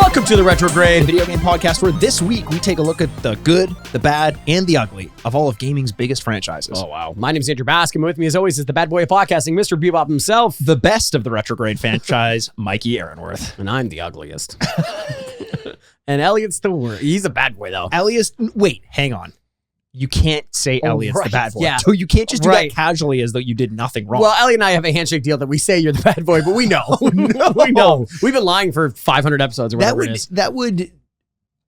Welcome to the Retrograde video game podcast, where this week we take a look at the good, the bad, and the ugly of all of gaming's biggest franchises. Oh, wow. My name's Andrew Baskin. With me, as always, is the bad boy of podcasting, Mr. Bebop himself. The best of the Retrograde franchise, Mikey Aaronworth. And I'm the ugliest. And Elliot's the worst. He's a bad boy, though. Wait, hang on. You can't say Elliot's the bad boy. Yeah. So you can't just do that casually as though you did nothing wrong. Well, Elliot and I have a handshake deal that we say you're the bad boy, but we know. No. We know. We've been lying for 500 episodes or whatever it is. That would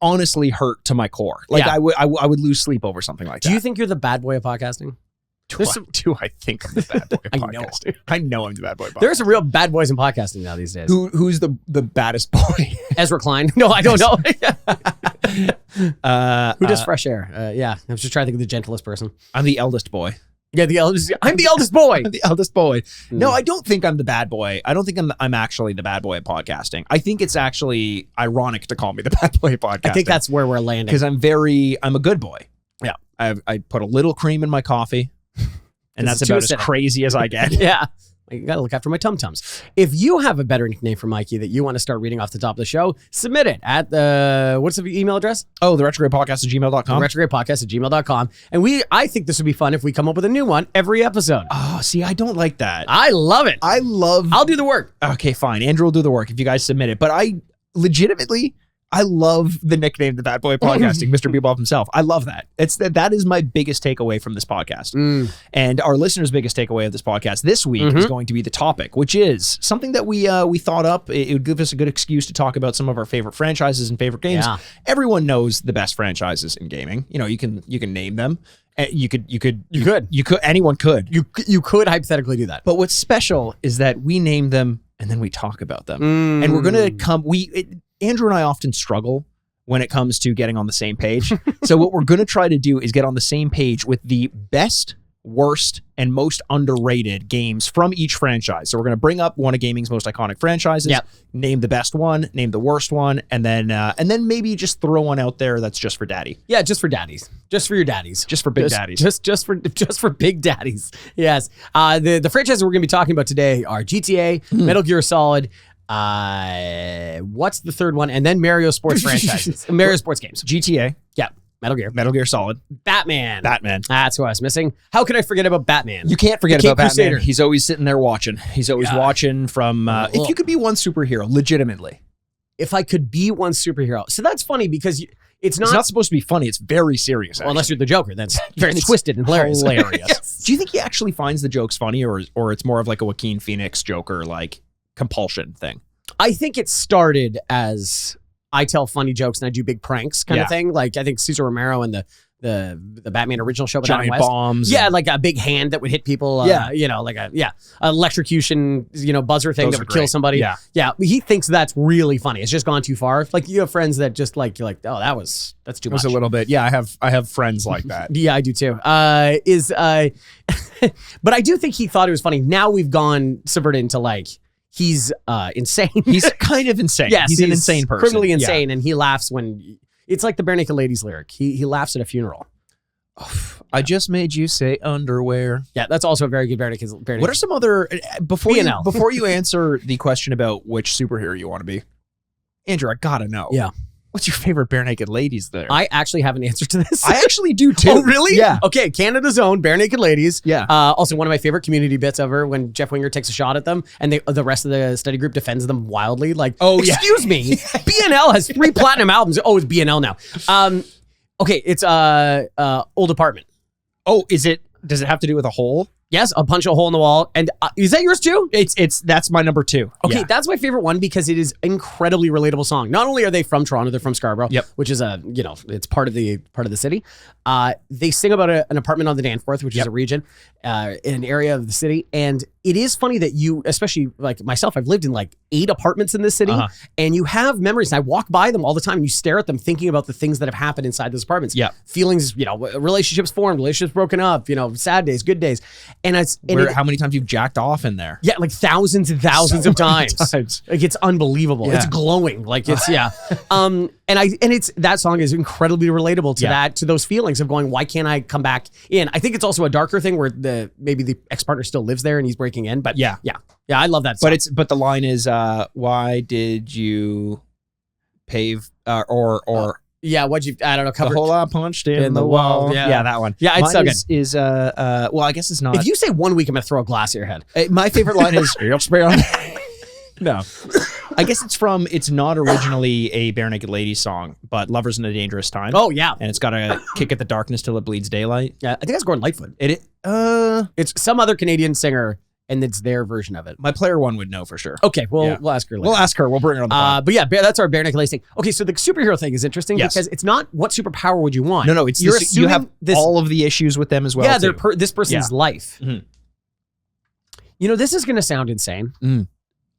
honestly hurt to my core. Like, Yeah. I would lose sleep over something like that. Do you think you're the bad boy of podcasting? Do I think I'm the bad boy of podcasting? I know I'm the bad boy of podcasting. There's some real bad boys in podcasting now these days. Who's the baddest boy? Ezra Klein? No, I don't know. Who does Fresh Air? Yeah, I was just trying to think of the gentlest person. I'm the eldest boy. Yeah, the eldest. I'm the eldest boy. I'm the eldest boy. No, I don't think I'm the bad boy. I don't think I'm actually the bad boy at podcasting. I think it's actually ironic to call me the bad boy of podcasting. I think that's where we're landing. Because I'm a good boy. Yeah. I put a little cream in my coffee, and that's about as crazy as I get. Yeah. You got to look after my tum-tums. If you have a better nickname for Mikey that you want to start reading off the top of the show, submit it at what's the email address? Oh, the retrogradepodcast@gmail.com. Retrogradepodcast@gmail.com. And I think this would be fun if we come up with a new one every episode. Oh, see, I don't like that. I love it. I'll do the work. Okay, fine. Andrew will do the work if you guys submit it. But I love the nickname, the Bad Boy of Podcasting, Mr. Bebop himself. I love that. That is my biggest takeaway from this podcast. And our listeners' biggest takeaway of this podcast this week is going to be the topic, which is something that we thought up. It would give us a good excuse to talk about some of our favorite franchises and favorite games. Yeah. Everyone knows the best franchises in gaming. You know, you can name them. Anyone could. You could hypothetically do that. But what's special is that we name them and then we talk about them. And we're going to Andrew and I often struggle when it comes to getting on the same page. So what we're going to try to do is get on the same page with the best, worst, and most underrated games from each franchise. So we're going to bring up one of gaming's most iconic franchises, name the best one, name the worst one, and then maybe just throw one out there that's just for daddy. Yeah, just for daddies. Just for your daddies. Just for big daddies. Just for big daddies. Yes. The franchises we're going to be talking about today are GTA, Metal Gear Solid, what's the third one? And then Mario Sports franchises. Mario Sports games. GTA. Yeah. Metal Gear Solid. Batman. That's who I was missing. How could I forget about Batman? You can't forget about Batman. Crusader. He's always sitting there watching. He's always watching from, if you could be one superhero, legitimately. If I could be one superhero. So that's funny because it's not supposed to be funny. It's very serious. Well, unless you're the Joker, that's very twisted and hilarious. Yes. Do you think he actually finds the jokes funny, or it's more of like a Joaquin Phoenix Joker, like compulsion thing? I think it started as I tell funny jokes and I do big pranks kind of thing. Like I think Cesar Romero and the Batman original show, giant bombs. Yeah, like a big hand that would hit people. Like an electrocution, buzzer thing that would kill somebody. Yeah. He thinks that's really funny. It's just gone too far. Like you have friends that just like you're like, oh, that's too much. It was a little bit. Yeah, I have friends like that. Yeah, I do too. But I do think he thought it was funny. Now we've gone subverted into like. He's insane. He's kind of insane. Yes, he's an insane person. Criminally insane, and he laughs when... It's like the Bare Naked Ladies lyric. He laughs at a funeral. I just made you say underwear. Yeah, that's also a very good Bare Naked. What are some other... Before you answer the question about which superhero you want to be, Andrew, I gotta know. Yeah. What's your favorite Bare Naked Ladies there? I actually have an answer to this. I actually do too. Oh, really? Yeah. Okay, Canada's own Bare Naked Ladies. Yeah. Also, one of my favorite community bits ever when Jeff Winger takes a shot at them and the rest of the study group defends them wildly. Like, excuse me, BNL has 3 platinum albums. Oh, it's BNL now. Okay, it's Old Apartment. Oh, is it? Does it have to do with a hole? Yes, a punch a hole in the wall. And is that yours too? That's my number 2. Okay, that's my favorite one because it is incredibly relatable song. Not only are they from Toronto, they're from Scarborough, which is it's part of the city. They sing about an apartment on the Danforth, which is a region in an area of the city. And it is funny that you, especially like myself, I've lived in like 8 apartments in this city, and you have memories. And I walk by them all the time, and you stare at them, thinking about the things that have happened inside those apartments. Yeah, feelings, relationships formed, relationships broken up, sad days, good days, and how many times you've jacked off in there? Yeah, like thousands and thousands of times. Like it's unbelievable. Yeah. It's glowing. Like it's and it's that song is incredibly relatable to to those feelings of going, why can't I come back in? I think it's also a darker thing where maybe the ex-partner still lives there and he's breaking in. But yeah, I love that song. But the line is, why did you pave or yeah, what'd you? I don't know. the hole I punched in the wall. Yeah, that one. Yeah, it's so good. Is well, I guess it's not. If you say 1 week, I'm gonna throw a glass at your head. My favorite line is no. I guess it's not originally a Bare Naked Ladies song, but Lovers in a Dangerous Time. Oh yeah, and it's got a kick at the darkness till it bleeds daylight. Yeah, I think that's Gordon Lightfoot. It's some other Canadian singer, and it's their version of it. My player one would know for sure. Okay, we'll ask her later. We'll ask her. We'll bring her on the pod. But yeah, that's our Bare Naked Ladies thing. Okay, so the superhero thing is interesting because it's not what superpower would you want. No, it's you have all of the issues with them as well. Yeah, this person's life. Mm-hmm. You know, this is going to sound insane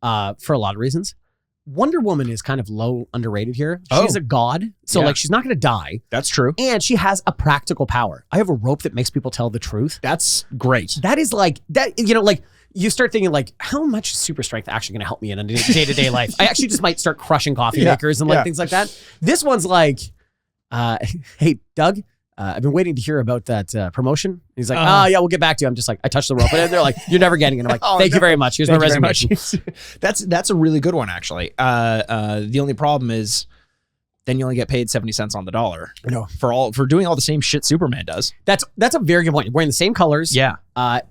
for a lot of reasons. Wonder Woman is kind of low underrated here. She's a god, so like she's not going to die. That's true. And she has a practical power. I have a rope that makes people tell the truth. That's great. That is like that. You know, like you start thinking like, how much is super strength actually going to help me in a day-to-day life? I actually just might start crushing coffee makers and like things like that. This one's like, hey, Doug, I've been waiting to hear about that promotion. He's like, yeah, we'll get back to you. I'm just like, I touched the rope. And they're like, you're never getting it. I'm like, thank you very much. Here's my resignation. That's a really good one, actually. The only problem is then you only get paid 70 cents on the dollar. I know. For doing all the same shit Superman does. That's a very good point. You're wearing the same colors. Yeah.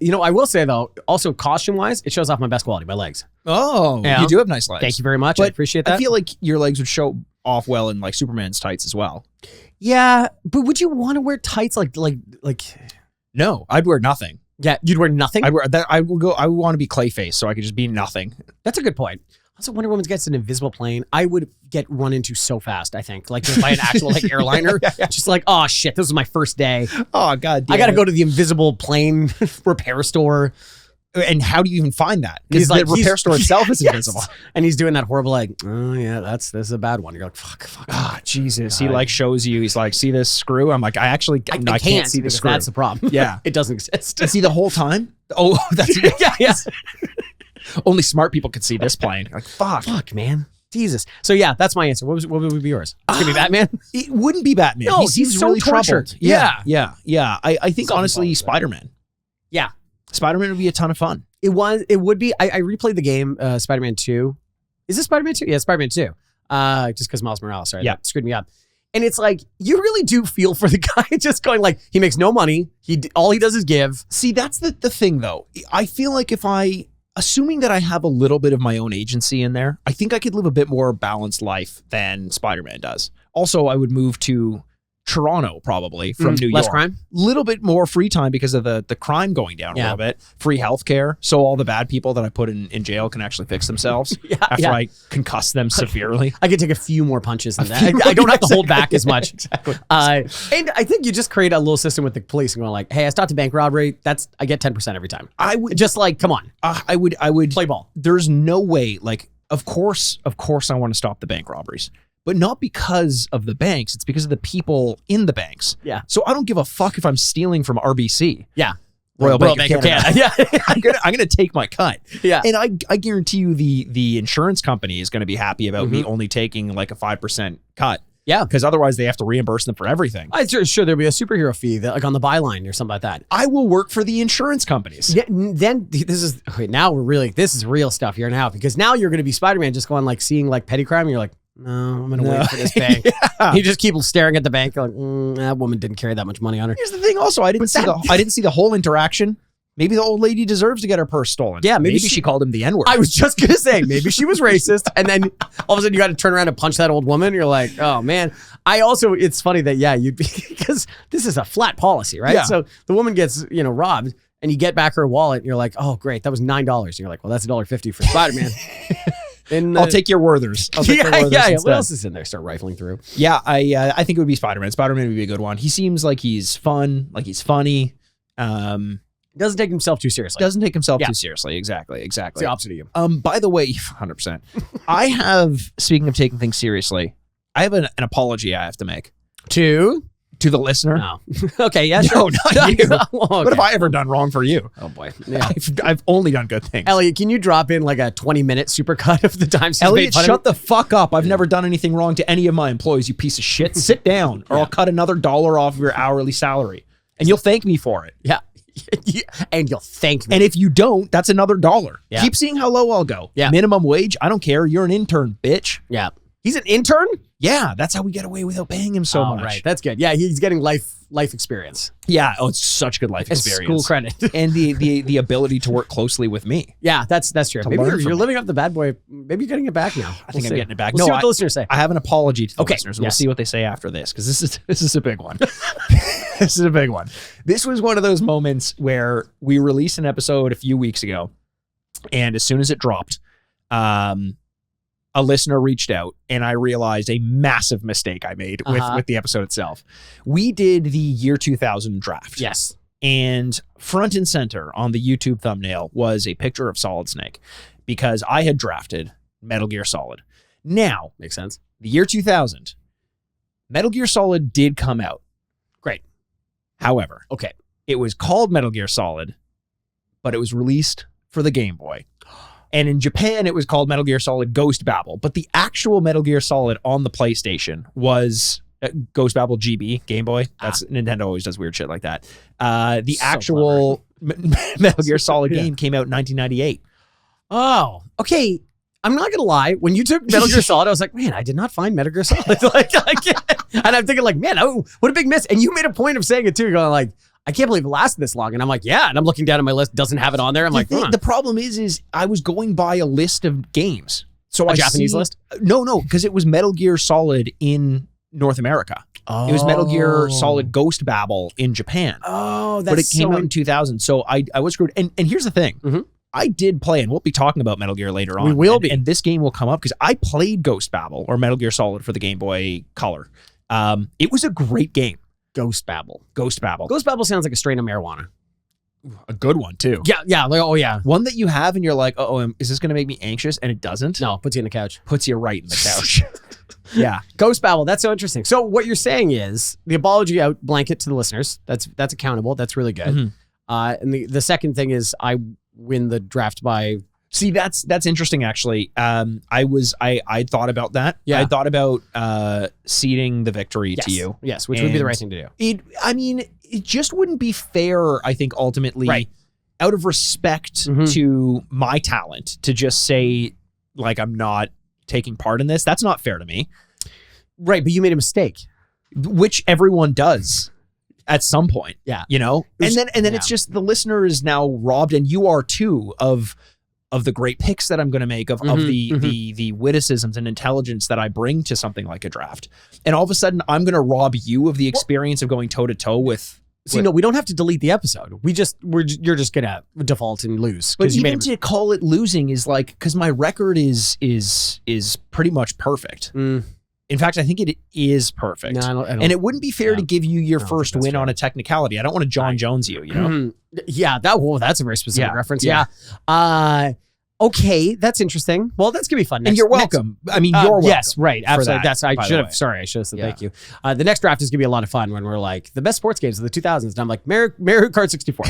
You know, I will say though, also costume-wise, it shows off my best quality, my legs. Oh, you do have nice legs. Thank you very much. I appreciate that. I feel like your legs would show off well in like Superman's tights as well. Yeah, but would you want to wear tights like? No, I'd wear nothing. Yeah, you'd wear nothing. I'd wear that. I would want to be Clayface, so I could just be nothing. That's a good point. Also, Wonder Woman gets an invisible plane. I would get run into so fast. I think, like, just by an actual like airliner. Just like, oh shit, this was my first day. Oh god, damn I got to go to the invisible plane repair store. And how do you even find that? Because the repair store itself is invisible. And he's doing that horrible like, oh yeah, this is a bad one. You're like, fuck. Ah, Jesus. God. He like shows you. He's like, see this screw? I'm like, I can't see the screw. That's the problem. Yeah, it doesn't exist. See the whole time? Oh, that's yeah. Only smart people could see this plane. Like, fuck, man. Jesus. So yeah, that's my answer. What would be yours? It's gonna be Batman. It wouldn't be Batman. No, he's so really tortured. Troubled. Yeah. I think honestly, Spider-Man. Yeah. Spider-Man would be a ton of fun. It would be. I replayed the game, Spider-Man 2. Is this Spider-Man 2? Yeah, Spider-Man 2. Just because Miles Morales, sorry, that screwed me up. And it's like, you really do feel for the guy just going like, he makes no money. All he does is give. See, that's the thing though. I feel like assuming that I have a little bit of my own agency in there, I think I could live a bit more balanced life than Spider-Man does. Also, I would move to Toronto probably from New York. Less crime? Little bit more free time because of the crime going down a little bit. Free healthcare. So all the bad people that I put in jail can actually fix themselves after I concuss them severely. I could take a few more punches than that. I don't have to hold back as much. Exactly. And I think you just create a little system with the police and going like, hey, I stopped a bank robbery. I get 10% every time. I would just like, come on. I would play ball. There's no way, like, of course I want to stop the bank robberies. But not because of the banks. It's because of the people in the banks. Yeah. So I don't give a fuck if I'm stealing from RBC. Yeah. Royal Bank of Canada. Yeah. I'm gonna take my cut. Yeah. And I guarantee you the insurance company is going to be happy about me only taking like a 5% cut. Yeah. Because otherwise they have to reimburse them for everything. I'm sure there'll be a superhero fee that, like on the byline or something like that. I will work for the insurance companies. Yeah, then this is real stuff here now, because now you're going to be Spider-Man just going like seeing like petty crime and you're like, no, I'm going to wait for this bank. You just keep staring at the bank. You're like, that woman didn't carry that much money on her. Here's the thing also, I didn't see the whole interaction. Maybe the old lady deserves to get her purse stolen. Yeah, maybe she called him the N-word. I was just going to say, maybe she was racist. And then all of a sudden you got to turn around and punch that old woman. You're like, oh man. It's funny that, you'd be, because this is a flat policy, right? Yeah. So the woman gets, robbed and you get back her wallet and you're like, oh great, that was $9. And you're like, well, that's $1.50 for Spider-Man. I'll take your Werthers. Yeah. What else is in there? Start rifling through. Yeah, I think it would be Spider-Man. Spider-Man would be a good one. He seems like he's fun, like he's funny. Doesn't take himself too seriously. Too seriously. Exactly. It's the opposite of you. By the way, 100%. I have, speaking of taking things seriously, I have an apology I have to make. To the listener. No. Okay, yeah, sure. No, not you. Okay. What have I ever done wrong for you? Oh boy. Yeah. I've only done good things. Elliot, can you drop in like a 20-minute supercut of the times he's Elliot, made fun shut the fuck up. I've never done anything wrong to any of my employees, you piece of shit. Sit down, or I'll cut another $1 off of your hourly salary. And you'll thank me for it. Yeah. And you'll thank me. And if you don't, that's another $1. Yeah. Keep seeing how low I'll go. Yeah. Minimum wage, I don't care. You're an intern, bitch. Yeah. He's an intern? Yeah, that's how we get away without paying him so much. Right, that's good. Yeah, he's getting life experience. Yeah, it's such good life experience. School credit. And the ability to work closely with me. Yeah, that's true. Maybe you're living up the bad boy. Maybe you're getting it back now. I think I'm getting it back. We'll see what the listeners say. I have an apology to the listeners. We'll see what they say after this, because this is a big one. This is a big one. This was one of those moments where we released an episode a few weeks ago, and as soon as it dropped, a listener reached out, and I realized a massive mistake I made with the episode itself. We did the year 2000 draft. Yes. And front and center on the YouTube thumbnail was a picture of Solid Snake, because I had drafted Metal Gear Solid. Now, makes sense. The year 2000, Metal Gear Solid did come out. Great. However, it was called Metal Gear Solid, but it was released for the Game Boy. And in Japan, it was called Metal Gear Solid Ghost Babel. But the actual Metal Gear Solid on the PlayStation was Ghost Babel GB, Game Boy. That's Nintendo always does weird shit like that. The actual Metal Gear Solid game came out in 1998. Oh, okay. I'm not going to lie. When you took Metal Gear Solid, I was like, man, I did not find Metal Gear Solid. And I'm thinking like, man, oh, what a big miss. And you made a point of saying it too. You're going like, I can't believe it lasted this long. And I'm like, yeah. And I'm looking down at my list, doesn't have it on there. I'm the problem is I was going by a list of games. So a Japanese list? No, because it was Metal Gear Solid in North America. Oh. It was Metal Gear Solid Ghost Babel in Japan. Oh, that's But it came out in 2000. So I was screwed. And here's the thing. Mm-hmm. I did play, and we'll be talking about Metal Gear later on. We will be. And this game will come up because I played Ghost Babel or Metal Gear Solid for the Game Boy Color. It was a great game. Ghost Babel. Ghost Babel. Ghost Babel sounds like a strain of marijuana. A good one, too. Yeah. Like, oh, yeah. One that you have and you're like, is this going to make me anxious? And it doesn't. No, puts you in the couch. Puts you right in the couch. Yeah. Ghost Babel. That's so interesting. So what you're saying is the apology out blanket to the listeners. That's accountable. That's really good. Mm-hmm. And the second thing is I win the draft by... See, that's interesting, actually. I thought about that. Yeah. I thought about ceding the victory to you. Yes, which would be the right thing to do. It just wouldn't be fair, I think, ultimately, out of respect to my talent, to just say, like, I'm not taking part in this. That's not fair to me. Right, but you made a mistake. Which everyone does. At some point. Yeah. You know? And then it's just the listener is now robbed, and you are too, of the great picks that I'm going to make, of the witticisms and intelligence that I bring to something like a draft. And all of a sudden, I'm going to rob you of the experience of going toe-to-toe with... No, we don't have to delete the episode. You're just going to default and lose. But even to call it losing is like... Because my record is pretty much perfect. Mm. In fact, I think it is perfect. No, I don't, and it wouldn't be fair to give you your first win on a technicality. I don't want to John Jones you, you know? Yeah, that's a very specific reference. Yeah. Okay, that's interesting. Well, that's going to be fun. And you're welcome. You're welcome. Yes, right. Absolutely. I should have said thank you. The next draft is going to be a lot of fun when we're like, the best sports games of the 2000s. And I'm like, Mario Kart 64.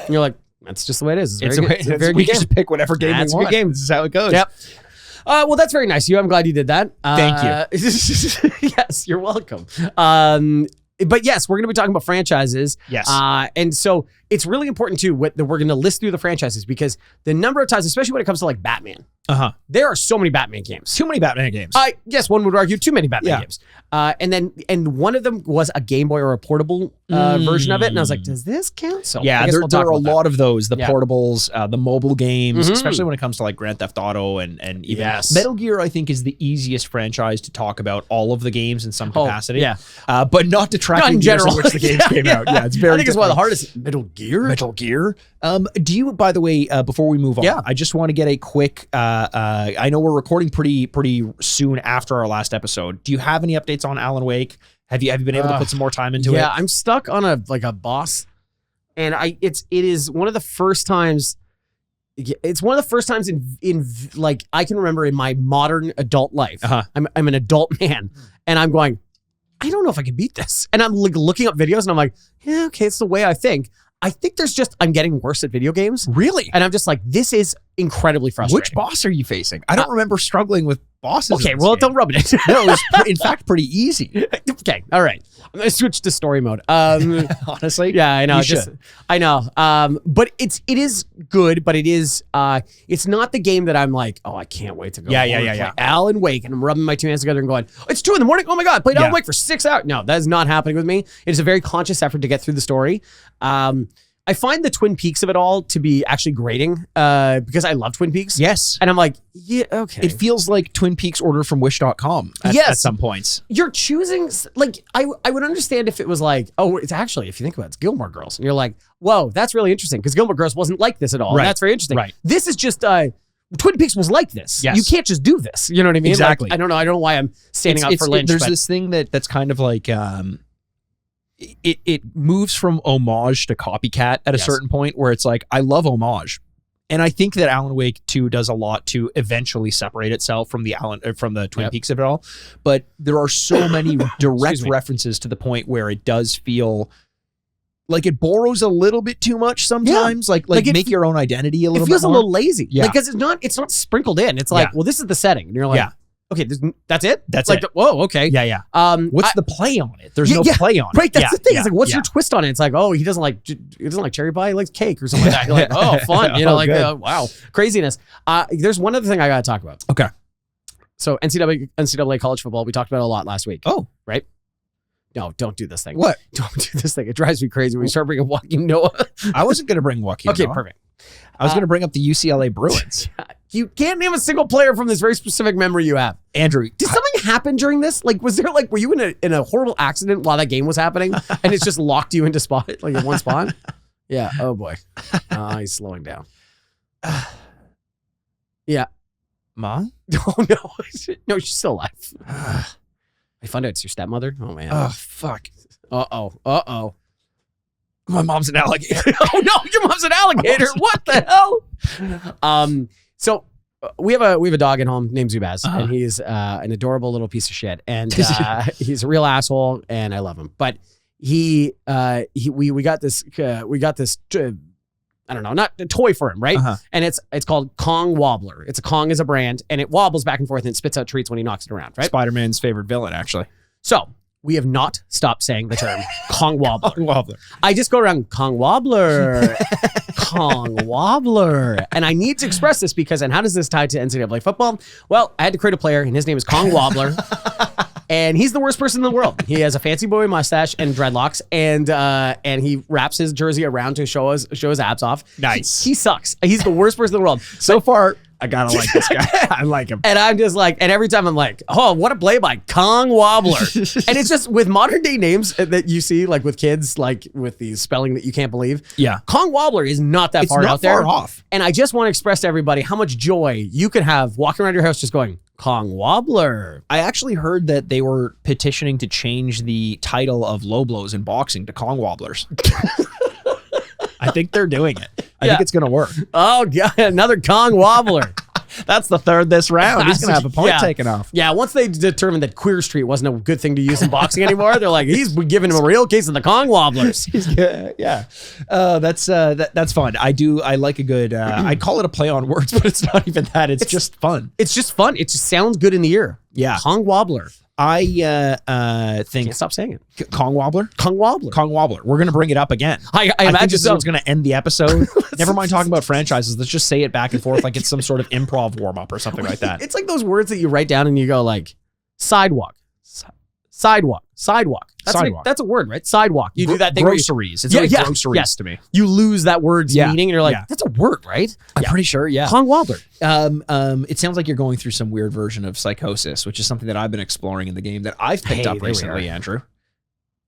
And you're like, that's just the way it is. It's a very good game. Just pick whatever game we want. It's a good game. This is how it goes. Yep. Well, that's very nice of you. I'm glad you did that. Thank you. Yes, you're welcome. But yes, we're going to be talking about franchises. Yes. And so it's really important too that we're going to list through the franchises, because the number of times, especially when it comes to like Batman, there are so many Batman games. Too many Batman games. Yes, one would argue too many Batman games. And one of them was a Game Boy or a portable version of it. And I was like, does this count? So yeah, there are a lot of those, the portables, the mobile games, especially when it comes to like Grand Theft Auto and even Metal Gear, I think is the easiest franchise to talk about all of the games in some capacity. But not to track in general in which the games came out. Yeah, it's very I think it's one of the hardest. Metal Gear? Do you, by the way, before we move on, I just want to get a quick, I know we're recording pretty soon after our last episode. Do you have any updates on Alan Wake? Have you been able to put some more time into it? Yeah, I'm stuck on a boss, and it is one of the first times. It's one of the first times in like I can remember in my modern adult life. I'm an adult man, and I'm going, I don't know if I can beat this. And I'm like looking up videos, and I'm like, yeah, okay, it's the way I think. I think I'm getting worse at video games. Really? And I'm just like, this is incredibly frustrating. Which boss are you facing? I don't remember struggling with bosses. Okay, in this well, game. don't rub it in. No, it was in fact pretty easy. Okay, all right. I'm gonna switch to story mode. Honestly, yeah, I know. You should. I know. But it is good, but it's not the game that I'm like, oh, I can't wait to go. Yeah. Alan Wake, and I'm rubbing my two hands together and going, it's 2 a.m. Oh my god, I played Alan Wake for 6 hours. No, that is not happening with me. It is a very conscious effort to get through the story. I find the Twin Peaks of it all to be actually grating because I love Twin Peaks. Yes. And I'm like, yeah, okay. It feels like Twin Peaks order from wish.com at some points. You're choosing, like, I would understand if it was like, oh, it's actually, if you think about it, it's Gilmore Girls. And you're like, whoa, that's really interesting because Gilmore Girls wasn't like this at all. Right. That's very interesting. Right. This is just, Twin Peaks was like this. Yes. You can't just do this. You know what I mean? Exactly. Like, I don't know why I'm standing up for Lynch. There's this thing that's kind of like... It moves from homage to copycat at a certain point where it's like, I love homage. And I think that Alan Wake 2 does a lot to eventually separate itself from the Twin Peaks of it all. But there are so many direct references to the point where it does feel like it borrows a little bit too much sometimes. Like make your own identity a little bit. It feels more. a little lazy. Yeah. Because it's not sprinkled in. It's like, well, this is the setting. And you're like, okay, that's it? That's like, it. Whoa, okay. Yeah. What's the play on it? There's no play on it. Right, that's the thing. It's like, what's your twist on it? It's like, oh, he doesn't like cherry pie, he likes cake or something like that. You're like, oh, fun. You know, wow, craziness. There's one other thing I got to talk about. Okay. So NCAA college football, we talked about it a lot last week. Oh. Right? No, don't do this thing. What? Don't do this thing. It drives me crazy when we start bringing Joaquin Noah. I wasn't going to bring Joaquin Noah. Okay, perfect. I was going to bring up the UCLA Bruins. You can't name a single player from this very specific memory you have. Andrew, did something happen during this? Like, were you in a horrible accident while that game was happening and it's just locked you into spot, like in one spot? Yeah. Oh boy. He's slowing down. Yeah. Mom? Oh no. No, she's still alive. I found out it's your stepmother. Oh man. Oh fuck. Uh-oh. My mom's an alligator. Oh no, your mom's an alligator. What the hell? So we have a dog at home named Zubaz, and he's an adorable little piece of shit, and he's a real asshole, and I love him. But we got this I don't know, not a toy for him, right? And it's called Kong Wobbler. It's a Kong as a brand, and it wobbles back and forth and it spits out treats when he knocks it around, right? Spider-Man's favorite villain, actually. So we have not stopped saying the term Kong Wobbler. Kong Wobbler. I just go around Kong Wobbler, Kong Wobbler. And I need to express this because, and how does this tie to NCAA football? Well, I had to create a player and his name is Kong Wobbler. And he's the worst person in the world. He has a fancy boy mustache and dreadlocks, and he wraps his jersey around to show his abs off. Nice. He sucks. He's the worst person in the world. So far, I gotta like this guy. I like him. And I'm just like, and every time I'm like, oh, what a play by Kong Wobbler. And it's just with modern day names that you see, like with kids, like with the spelling that you can't believe. Yeah. Kong Wobbler is not that far out there. It's not far off. And I just want to express to everybody how much joy you could have walking around your house just going, Kong Wobbler. I actually heard that they were petitioning to change the title of low blows in boxing to Kong Wobblers. I think they're doing it. I think it's going to work. Oh, God, another Kong Wobbler. That's the third this round. He's going to have a point taken off. Yeah, once they determined that Queer Street wasn't a good thing to use in boxing anymore, they're like, he's giving him a real case of the Kong Wobblers. Yeah. That's fun. I like a good, I call it a play on words, but it's not even that. It's just fun. It's just fun. It just sounds good in the ear. Yeah. Kong Wobbler. I think... Can't stop saying it. Kong Wobbler? Kong Wobbler. Kong Wobbler. We're going to bring it up again. I imagine think this is what's going to end the episode. Never mind talking about franchises. Let's just say it back and forth like it's some sort of improv warm-up or something like that. It's like those words that you write down and you go like, sidewalk. Sidewalk. That's a word, right? Sidewalk. You do that thing. Groceries. It's like groceries to me. You lose that word's meaning and you're like, that's a word, right? I'm pretty sure, yeah. Kong Wobbler. It sounds like you're going through some weird version of psychosis, which is something that I've been exploring in the game that I've picked up recently, Andrew.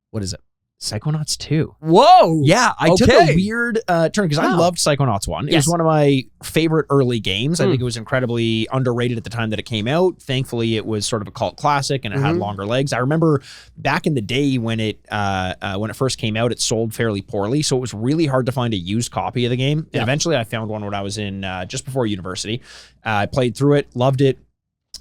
What is it? Psychonauts 2. Whoa! Yeah, I took a weird turn because I loved Psychonauts 1. It was one of my favorite early games. I think it was incredibly underrated at the time that it came out. Thankfully, it was sort of a cult classic and it had longer legs. I remember back in the day when it first came out, it sold fairly poorly, so it was really hard to find a used copy of the game. And eventually, I found one when I was in just before university. I played through it, loved it.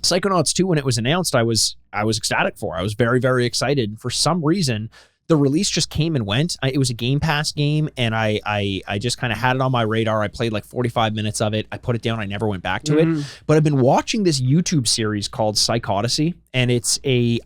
Psychonauts 2, when it was announced, I was ecstatic for. I was very, very excited. For some reason, the release just came and went. It was a Game Pass game, and I just kind of had it on my radar. I played like 45 minutes of it. I put it down. I never went back to it. But I've been watching this YouTube series called Psychodyssey, and I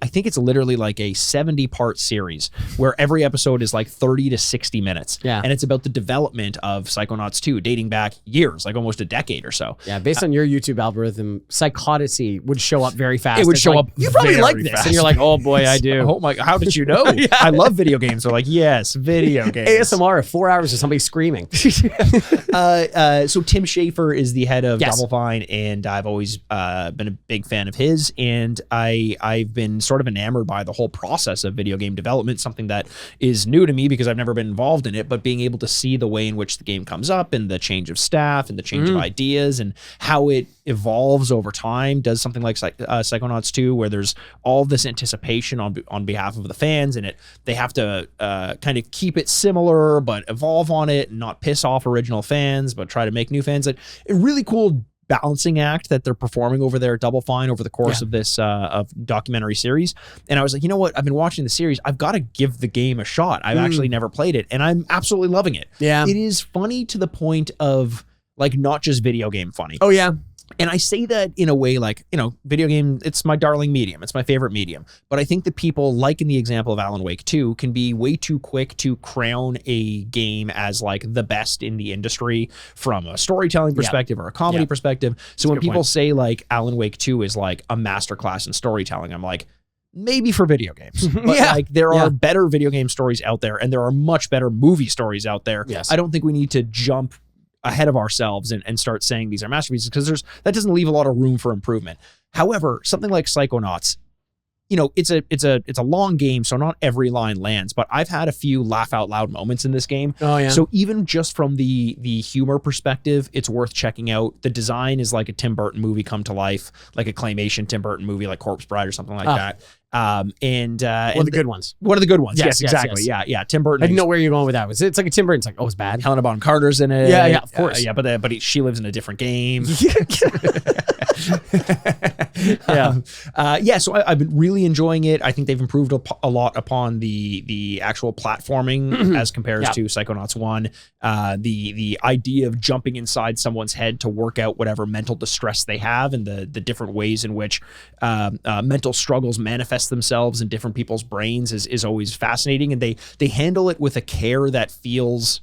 think it's literally like a 70-part series where every episode is like 30 to 60 minutes. Yeah. And it's about the development of Psychonauts 2, dating back years, like almost a decade or so. Yeah, based on your YouTube algorithm, Psychodyssey would show up very fast. It would show up. You probably like this, fast. And you're like, oh boy, I do. Oh my! How did you know? Yeah. I love video games. They're like, yes, video games. ASMR of 4 hours of somebody screaming. So Tim Schafer is the head of Yes. Double Fine, and I've always been a big fan of his. And I've been sort of enamored by the whole process of video game development, something that is new to me because I've never been involved in it. But being able to see the way in which the game comes up, and the change of staff, and the change of ideas, and how it evolves over time, does something like Psychonauts 2, where there's all this anticipation on behalf of the fans, and they have to kind of keep it similar but evolve on it and not piss off original fans but try to make new fans. A really cool balancing act that they're performing over there at Double Fine over the course of this of documentary series. And I was like, you know what, I've been watching the series, I've got to give the game a shot. I've actually never played it, and I'm absolutely loving it. Yeah, it is funny to the point of like not just video game funny. Oh yeah. And I say that in a way like, video game, it's my darling medium. It's my favorite medium. But I think that people, like in the example of Alan Wake 2, can be way too quick to crown a game as like the best in the industry from a storytelling perspective or a comedy perspective. So when people say like Alan Wake 2 is like a masterclass in storytelling, I'm like, maybe for video games. But like there are better video game stories out there, and there are much better movie stories out there. Yes. I don't think we need to jump ahead of ourselves and start saying these are masterpieces, because that doesn't leave a lot of room for improvement. However, something like Psychonauts, it's a long game, so not every line lands, but I've had a few laugh out loud moments in this game. Oh yeah. So even just from the humor perspective, it's worth checking out. The design is like a Tim Burton movie come to life, like a claymation Tim Burton movie like Corpse Bride or something like that. One of the good ones. One of the good ones. Yes, Yes, exactly. yes. Yeah. Tim Burton. I didn't know where you're going with that. It's like a Tim Burton. It's like, oh, it's bad. Helena Bonham Carter's in it. Yeah, of course. But she lives in a different game. So I've been really enjoying it. I think they've improved a lot upon the actual platforming as compared to Psychonauts 1. The idea of jumping inside someone's head to work out whatever mental distress they have, and the different ways in which mental struggles manifest themselves in different people's brains is always fascinating. And they handle it with a care that feels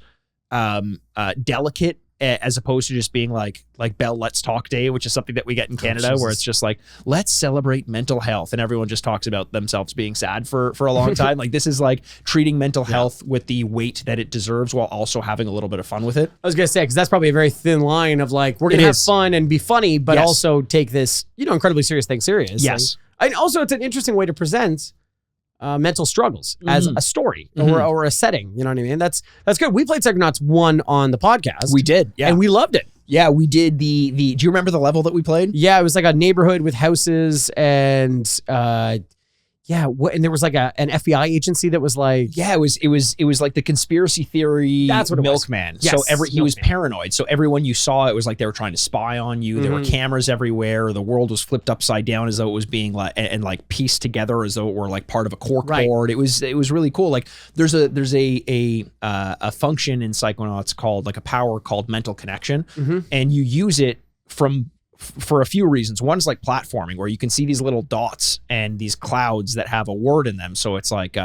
delicate, as opposed to just being like Bell Let's Talk Day, which is something that we get in Canada, where it's just like, let's celebrate mental health, and everyone just talks about themselves being sad for a long time. Like, this is like treating mental health with the weight that it deserves while also having a little bit of fun with it. I was gonna say, because that's probably a very thin line of like, we're gonna have fun and be funny, but also take this incredibly serious thing serious. Yes. And also, it's an interesting way to present mental struggles as a story or a setting. You know what I mean? That's good. We played Psychonauts 1 on the podcast. We did, yeah. And we loved it. Yeah, we did the do you remember the level that we played? Yeah, it was like a neighborhood with houses and and there was like an FBI agency that was like, it was like the conspiracy theory. That's what it milkman. was. Yes, So he was paranoid. So everyone you saw, it was like they were trying to spy on you. There were cameras everywhere. The world was flipped upside down as though it was being like and like pieced together as though it were like part of a cork board. It was really cool. Like there's a function in Psychonauts called like a power called mental connection, and you use it for a few reasons. One is like platforming, where you can see these little dots and these clouds that have a word in them. So it's like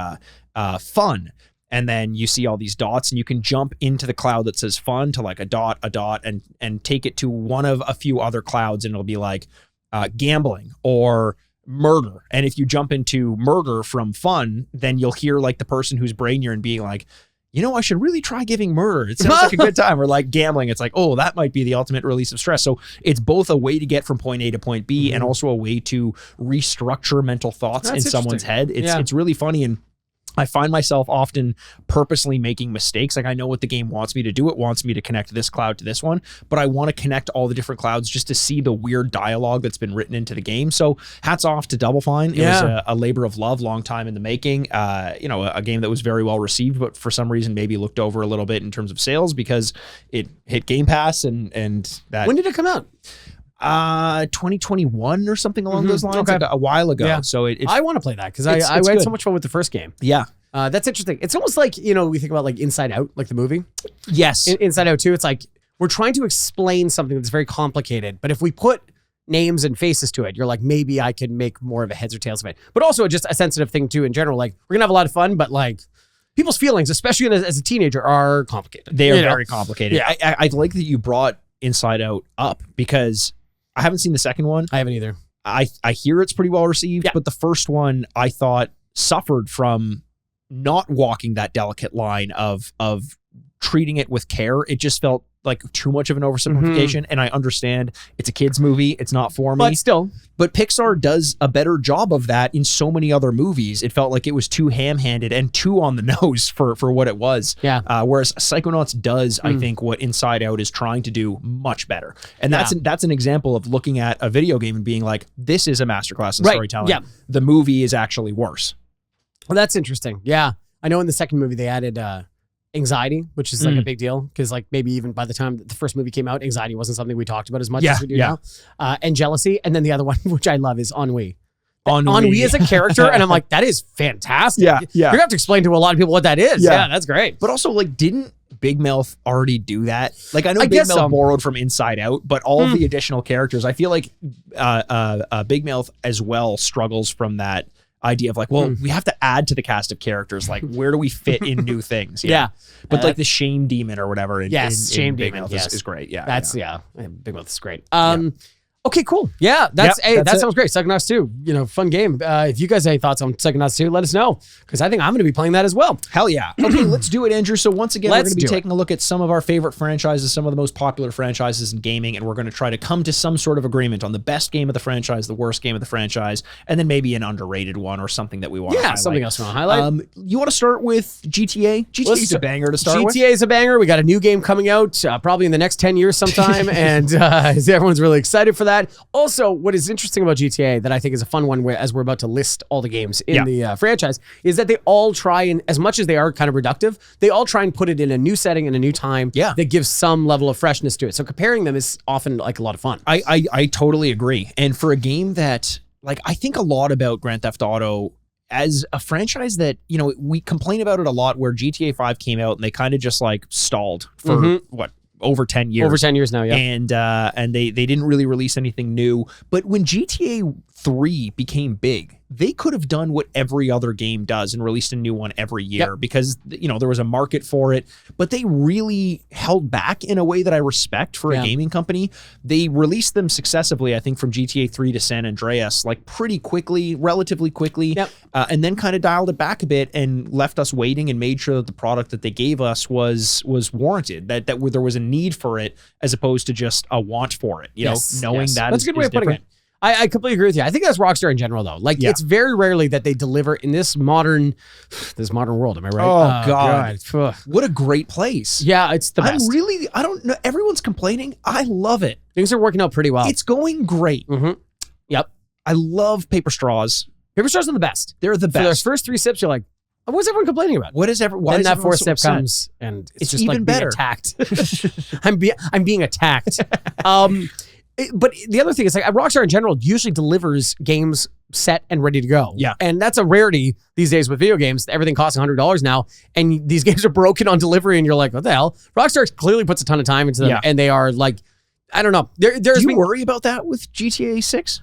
fun. And then you see all these dots, and you can jump into the cloud that says fun to like a dot, and take it to one of a few other clouds, and it'll be like gambling or murder. And if you jump into murder from fun, then you'll hear like the person whose brain you're in being like, I should really try giving murder. It sounds like a good time. Or like gambling. It's like, oh, that might be the ultimate release of stress. So it's both a way to get from point A to point B, and also a way to restructure mental thoughts in someone's head. It's really funny. And I find myself often purposely making mistakes. Like, I know what the game wants me to do. It wants me to connect this cloud to this one, but I want to connect all the different clouds just to see the weird dialogue that's been written into the game. So hats off to Double Fine. It was a labor of love, long time in the making. A game that was very well received, but for some reason maybe looked over a little bit in terms of sales because it hit Game Pass and that. When did it come out? 2021 or something along those lines, like a while ago. Yeah. So I want to play that because I had so much fun with the first game. Yeah. That's interesting. It's almost like, we think about like Inside Out, like the movie. Yes. Inside Out 2, it's like we're trying to explain something that's very complicated, but if we put names and faces to it, you're like, maybe I could make more of a heads or tails of it. But also just a sensitive thing too in general. Like, we're gonna have a lot of fun, but like people's feelings, especially as a teenager, are complicated. They are very complicated. Yeah. I like that you brought Inside Out up because I haven't seen the second one. I haven't either. I hear it's pretty well received, but the first one I thought suffered from not walking that delicate line of treating it with care. It just felt like too much of an oversimplification. And I understand it's a kid's movie. It's not for me. But still. But Pixar does a better job of that in so many other movies. It felt like it was too ham-handed and too on the nose for what it was. Yeah. Whereas Psychonauts does, I think, what Inside Out is trying to do much better. And that's an example of looking at a video game and being like, this is a masterclass in storytelling. Yeah. The movie is actually worse. Well, that's interesting. Yeah. I know in the second movie they added anxiety, which is like a big deal because like maybe even by the time the first movie came out, anxiety wasn't something we talked about as much as we do now. And jealousy. And then the other one, which I love, is ennui. Ennui is a character, and I'm like, that is fantastic. Yeah. You're gonna have to explain to a lot of people what that is. Yeah, that's great. But also, like, didn't Big Mouth already do that? Like, I know Big Mouth borrowed from Inside Out, but all of the additional characters, I feel like Big Mouth as well struggles from that idea of like, well, we have to add to the cast of characters. Like, where do we fit in new things? Yeah. But like the Shame Demon or whatever in Shame Big Demon Mouth is great. Yeah. That's, Big Mouth is great. Okay, cool. Yeah, that sounds great. Psychonauts 2, fun game. If you guys have any thoughts on Psychonauts 2, let us know, because I think I'm going to be playing that as well. Hell yeah. Okay, let's do it, Andrew. So once again, we're going to be taking a look at some of our favorite franchises, some of the most popular franchises in gaming, and we're going to try to come to some sort of agreement on the best game of the franchise, the worst game of the franchise, and then maybe an underrated one or something that we want to highlight. Something else we want to highlight. You want to start with GTA? GTA's a banger to start with. GTA is a banger. We got a new game coming out probably in the next 10 years sometime, and everyone's really excited for that. Also, what is interesting about GTA that I think is a fun one, as we're about to list all the games in the franchise, is that they all try, and as much as they are kind of reductive, they all try and put it in a new setting and a new time that gives some level of freshness to it. So comparing them is often like a lot of fun. I totally agree. And for a game that, like, I think a lot about Grand Theft Auto as a franchise that, we complain about it a lot, where GTA 5 came out and they kind of just like stalled for over 10 years. Over 10 years now, yeah. And they didn't really release anything new. But when GTA 3 became big, they could have done what every other game does and released a new one every year because, there was a market for it. But they really held back in a way that I respect for a gaming company. They released them successively, I think, from GTA 3 to San Andreas, like pretty quickly, relatively quickly, and then kind of dialed it back a bit and left us waiting and made sure that the product that they gave us was warranted, that there was a need for it as opposed to just a want for it, knowing that that's a good way of putting it. I completely agree with you. I think that's Rockstar in general, though. Like, it's very rarely that they deliver in this modern world. Am I right? Oh, God. What a great place. Yeah, it's the best. I don't know. Everyone's complaining. I love it. Things are working out pretty well. It's going great. Yep. I love Paper Straws. Paper Straws are the best. They're the best. For those first 3 sips, you're like, what's everyone complaining about? Why then that 4th sip comes, and it's just even like better. Being attacked. I'm being attacked. But the other thing is, like, Rockstar in general usually delivers games set and ready to go. Yeah. And that's a rarity these days with video games. Everything costs $100 now, and these games are broken on delivery, and you're like, what the hell? Rockstar clearly puts a ton of time into them, and they are like, I don't know. Do you worry about that with GTA 6?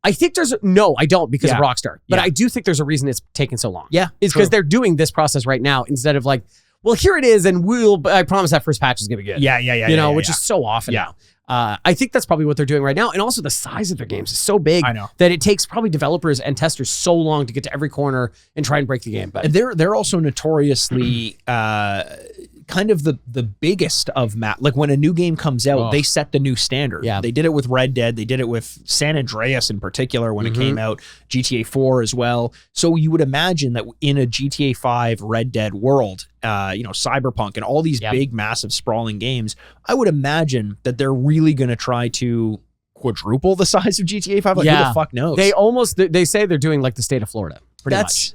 I think no, I don't, because of Rockstar. But I do think there's a reason it's taken so long. Yeah. It's because they're doing this process right now instead of like, well, here it is, and I promise that first patch is going to be good. Yeah. Which is so often now. I think that's probably what they're doing right now. And also the size of their games is so big that it takes probably developers and testers so long to get to every corner and try and break the game. But they're also notoriously kind of the biggest of like when a new game comes out, they set the new standard. Yeah. They did it with Red Dead. They did it with San Andreas in particular when it came out, GTA 4 as well. So you would imagine that in a GTA 5 Red Dead world, Cyberpunk and all these big, massive, sprawling games, I would imagine that they're really going to try to quadruple the size of GTA 5. Like, who the fuck knows? They say they're doing like the state of Florida, pretty much.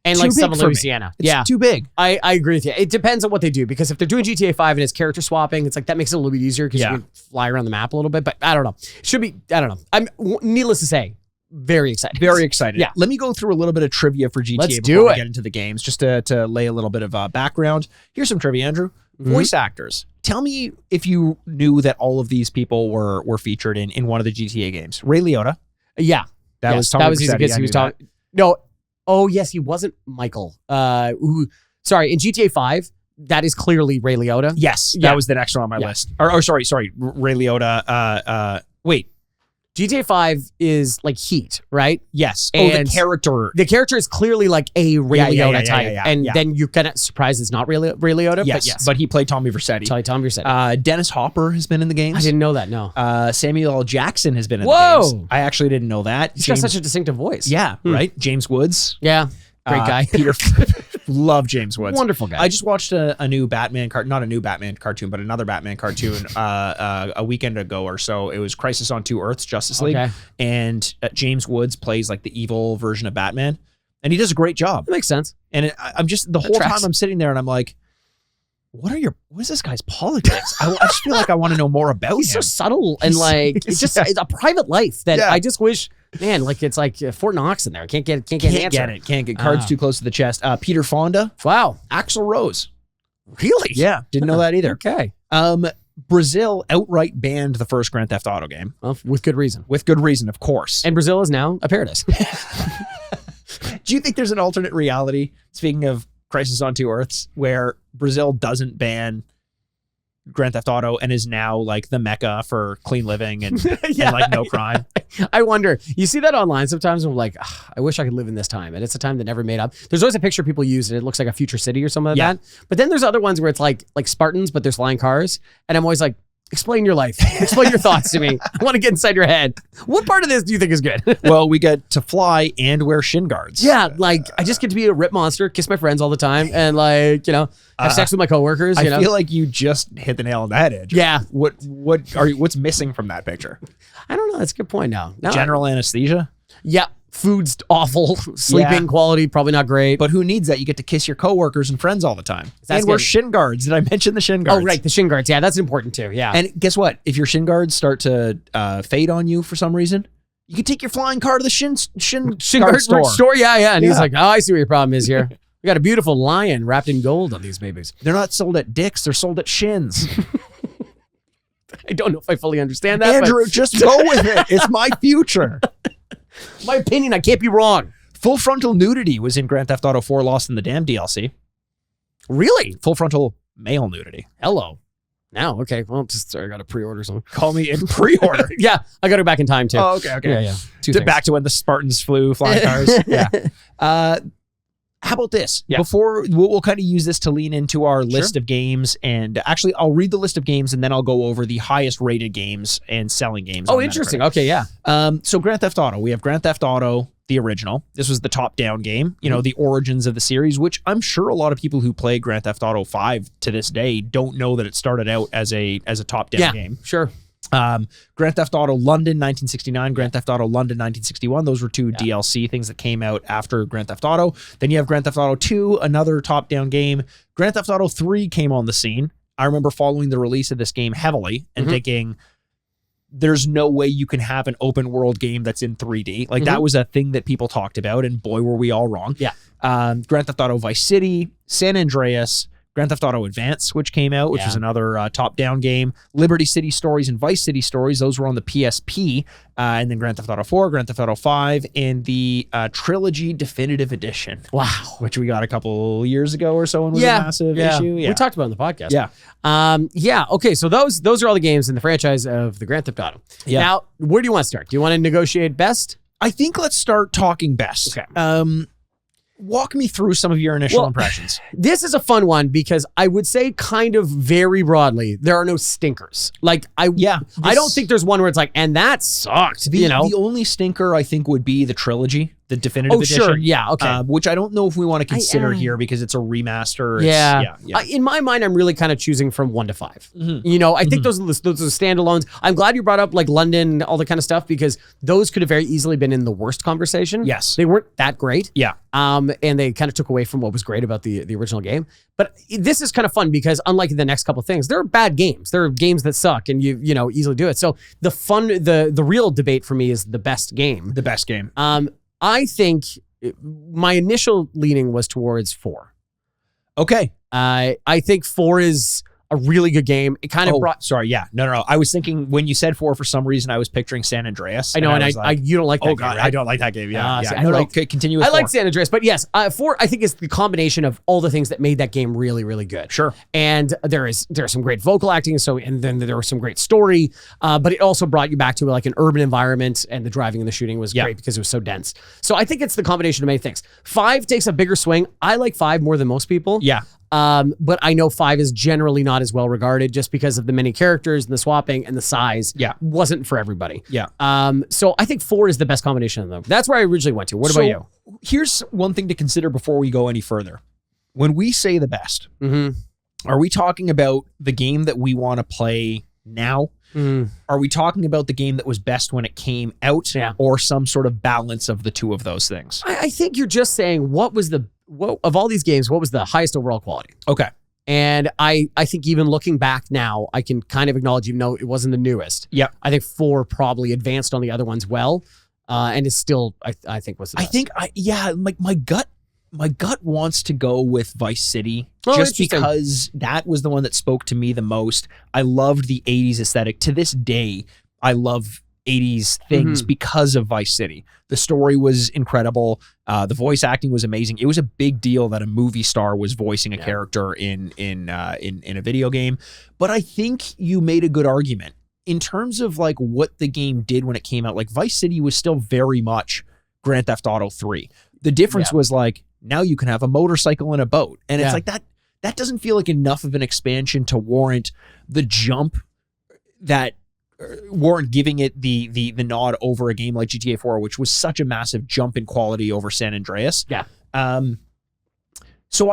And like some of Louisiana. It's too big. I agree with you. It depends on what they do, because if they're doing GTA 5 and it's character swapping, it's like that makes it a little bit easier because you can fly around the map a little bit. But I don't know. Needless to say, very excited. Very excited. Yeah. Let me go through a little bit of trivia for GTA Let's before do we it. get into the games, just to lay a little bit of background. Here's some trivia, Andrew. Voice actors. Tell me if you knew that all of these people were featured in one of the GTA games. Ray Liotta. Yeah. That was Tommy easy because he was talking. No. Oh, yes, he wasn't Michael. Sorry, in GTA 5, that is clearly Ray Liotta. Yes, that was the next one on my list. Or sorry, Ray Liotta. Wait. GTA 5 is like Heat, right? Yes. And the character. The character is clearly like a Ray Liotta type. And then you're kind of surprised it's not Ray Liotta. Yes, but he played Tommy Vercetti. Tommy Vercetti. Dennis Hopper has been in the games. I didn't know that, no. Samuel L. Jackson has been in the games. I actually didn't know that. He's got such a distinctive voice. Yeah, right? James Woods. Yeah. Great guy. Peter. Love James Woods. Wonderful guy. I just watched a new Batman not a new Batman cartoon, but another Batman cartoon a weekend ago or so. It was Crisis on Two Earths, Justice League. Okay. And James Woods plays like the evil version of Batman. And he does a great job. That makes sense. And I'm just, the whole time I'm sitting there and I'm like, what is this guy's politics? I just feel like I want to know more about him. He's so subtle and like, it's just it's a private life that I just wish, man, like it's like Fort Knox in there. Can't get cards too close to the chest. Peter Fonda. Wow. Axl Rose. Really? Yeah. Didn't know that either. Okay. Brazil outright banned the first Grand Theft Auto game. Well, with good reason. With good reason, of course. And Brazil is now a paradise. Do you think there's an alternate reality, speaking of Crisis on Two Earths, where Brazil doesn't ban Grand Theft Auto and is now like the mecca for clean living and, and like no crime? I wonder. You see that online sometimes and I'm like, I wish I could live in this time. And it's a time that never made up. There's always a picture people use and it looks like a future city or something like that. But then there's other ones where it's like Spartans, but there's flying cars. And I'm always like, explain your life. Explain your thoughts to me. I want to get inside your head. What part of this do you think is good? Well, we get to fly and wear shin guards. Yeah, like I just get to be a rip monster, kiss my friends all the time, and like, have sex with my coworkers. I feel like you just hit the nail on the head, Edge. Yeah. What's missing from that picture? I don't know. That's a good point now. General anesthesia? Yeah. Food's awful. Sleeping quality, probably not great. But who needs that? You get to kiss your coworkers and friends all the time. And wear shin guards. Did I mention the shin guards? Oh, right. The shin guards. Yeah, that's important too. Yeah. And guess what? If your shin guards start to fade on you for some reason, you can take your flying car to the shin guard store. Yeah. And he's like, oh, I see what your problem is here. We got a beautiful lion wrapped in gold on these babies. They're not sold at Dick's. They're sold at Shins. I don't know if I fully understand that. Andrew, just go with it. It's my future. My opinion, I can't be wrong. Full frontal nudity was in Grand Theft Auto 4 Lost in the Dam DLC. Really? Full frontal male nudity. Hello. Now, okay. Well, sorry, I got to pre-order something. Call me in pre-order. Yeah, I got to go back in time too. Oh, okay. Yeah. Back to when the Spartans flew flying cars. Yeah. How about this? Yeah. Before we'll kind of use this to lean into our list of games, and actually I'll read the list of games and then I'll go over the highest rated games and selling games. Oh, interesting. Okay, yeah. So Grand Theft Auto. We have Grand Theft Auto, the original. This was the top-down game. The origins of the series, which I'm sure a lot of people who play Grand Theft Auto 5 to this day don't know that it started out as a top-down game. Sure. Grand Theft Auto London 1969, Grand Theft Auto London 1961. Those were two DLC things that came out after Grand Theft Auto. Then you have Grand Theft Auto 2, another top-down game. Grand Theft Auto 3 came on the scene. I remember following the release of this game heavily and thinking, there's no way you can have an open world game that's in 3D. Like that was a thing that people talked about, and boy, were we all wrong. Yeah. Grand Theft Auto Vice City, San Andreas, Grand Theft Auto Advance, which came out, which was another top-down game. Liberty City Stories and Vice City Stories, those were on the PSP. And then Grand Theft Auto 4, Grand Theft Auto 5, and the Trilogy Definitive Edition. Wow. Which we got a couple years ago or so and was a massive issue. Yeah. We talked about it on the podcast. Yeah. Okay, so those are all the games in the franchise of the Grand Theft Auto. Yeah. Now, where do you want to start? Do you want to negotiate best? I think let's start talking best. Okay. Walk me through some of your initial impressions. This is a fun one because I would say kind of very broadly, there are no stinkers. Like I don't think there's one where it's like, and that sucked. The only stinker I think would be the trilogy. the definitive edition. Sure. Yeah. Okay. Which I don't know if we want to consider here because it's a remaster. In my mind, I'm really kind of choosing from 1 to 5. You know, I think those are standalones. I'm glad you brought up like London, all that kind of stuff, because those could have very easily been in the worst conversation. Yes. They weren't that great. Yeah. And they kind of took away from what was great about the original game. But this is kind of fun because unlike the next couple of things, there are bad games. There are games that suck and you know, easily do it. So the real debate for me is the best game. The best game. I think my initial leaning was towards 4. Okay. I think 4 is a really good game. It kind of brought... Sorry, yeah. No. I was thinking when you said 4, for some reason, I was picturing San Andreas. I know, and you don't like that game, God, right? I don't like that game, yeah. Continue I with 4. like San Andreas, but yes, 4, I think, is the combination of all the things that made that game really, really good. Sure. And there's some great vocal acting, and then there was some great story, but it also brought you back to like an urban environment, and the driving and the shooting was great because it was so dense. So I think it's the combination of many things. 5 takes a bigger swing. I like 5 more than most people. Yeah. But I know 5 is generally not as well regarded just because of the many characters and the swapping and the size. Yeah. Wasn't for everybody. Yeah. So I think 4 is the best combination of them. That's where I originally went to. What about you? Here's one thing to consider before we go any further. When we say the best, are we talking about the game that we want to play now? Are we talking about the game that was best when it came out, or some sort of balance of the two of those things? I think you're just saying of all these games, what was the highest overall quality? Okay. And I think even looking back now, I can kind of acknowledge, even though it wasn't the newest. Yeah. I think 4 probably advanced on the other ones well, and is still, I think, was the best. My gut wants to go with Vice City just because that was the one that spoke to me the most. I loved the 80s aesthetic. To this day, I love 80s things because of Vice City. The story was incredible. The voice acting was amazing. It was a big deal that a movie star was voicing a character in a video game. But I think you made a good argument in terms of like what the game did when it came out. Like Vice City was still very much Grand Theft Auto 3. The difference was like, now you can have a motorcycle and a boat. And it's like that doesn't feel like enough of an expansion to warrant the jump that weren't giving it the nod over a game like GTA 4, which was such a massive jump in quality over San Andreas. Yeah. So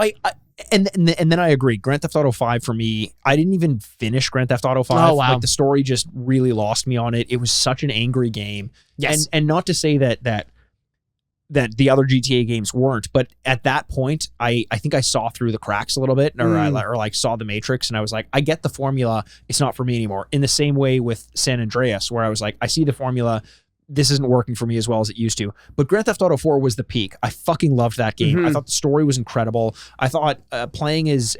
and then I agree. Grand Theft Auto 5 for me, I didn't even finish Grand Theft Auto 5. Oh, wow. Like the story just really lost me on it. It was such an angry game. Yes. And not to say that the other GTA games weren't, but at that point, I think I saw through the cracks a little bit, or like saw the Matrix, and I was like, I get the formula. It's not for me anymore. In the same way with San Andreas, where I was like, I see the formula. This isn't working for me as well as it used to. But Grand Theft Auto 4 was the peak. I fucking loved that game. I thought the story was incredible. I thought playing as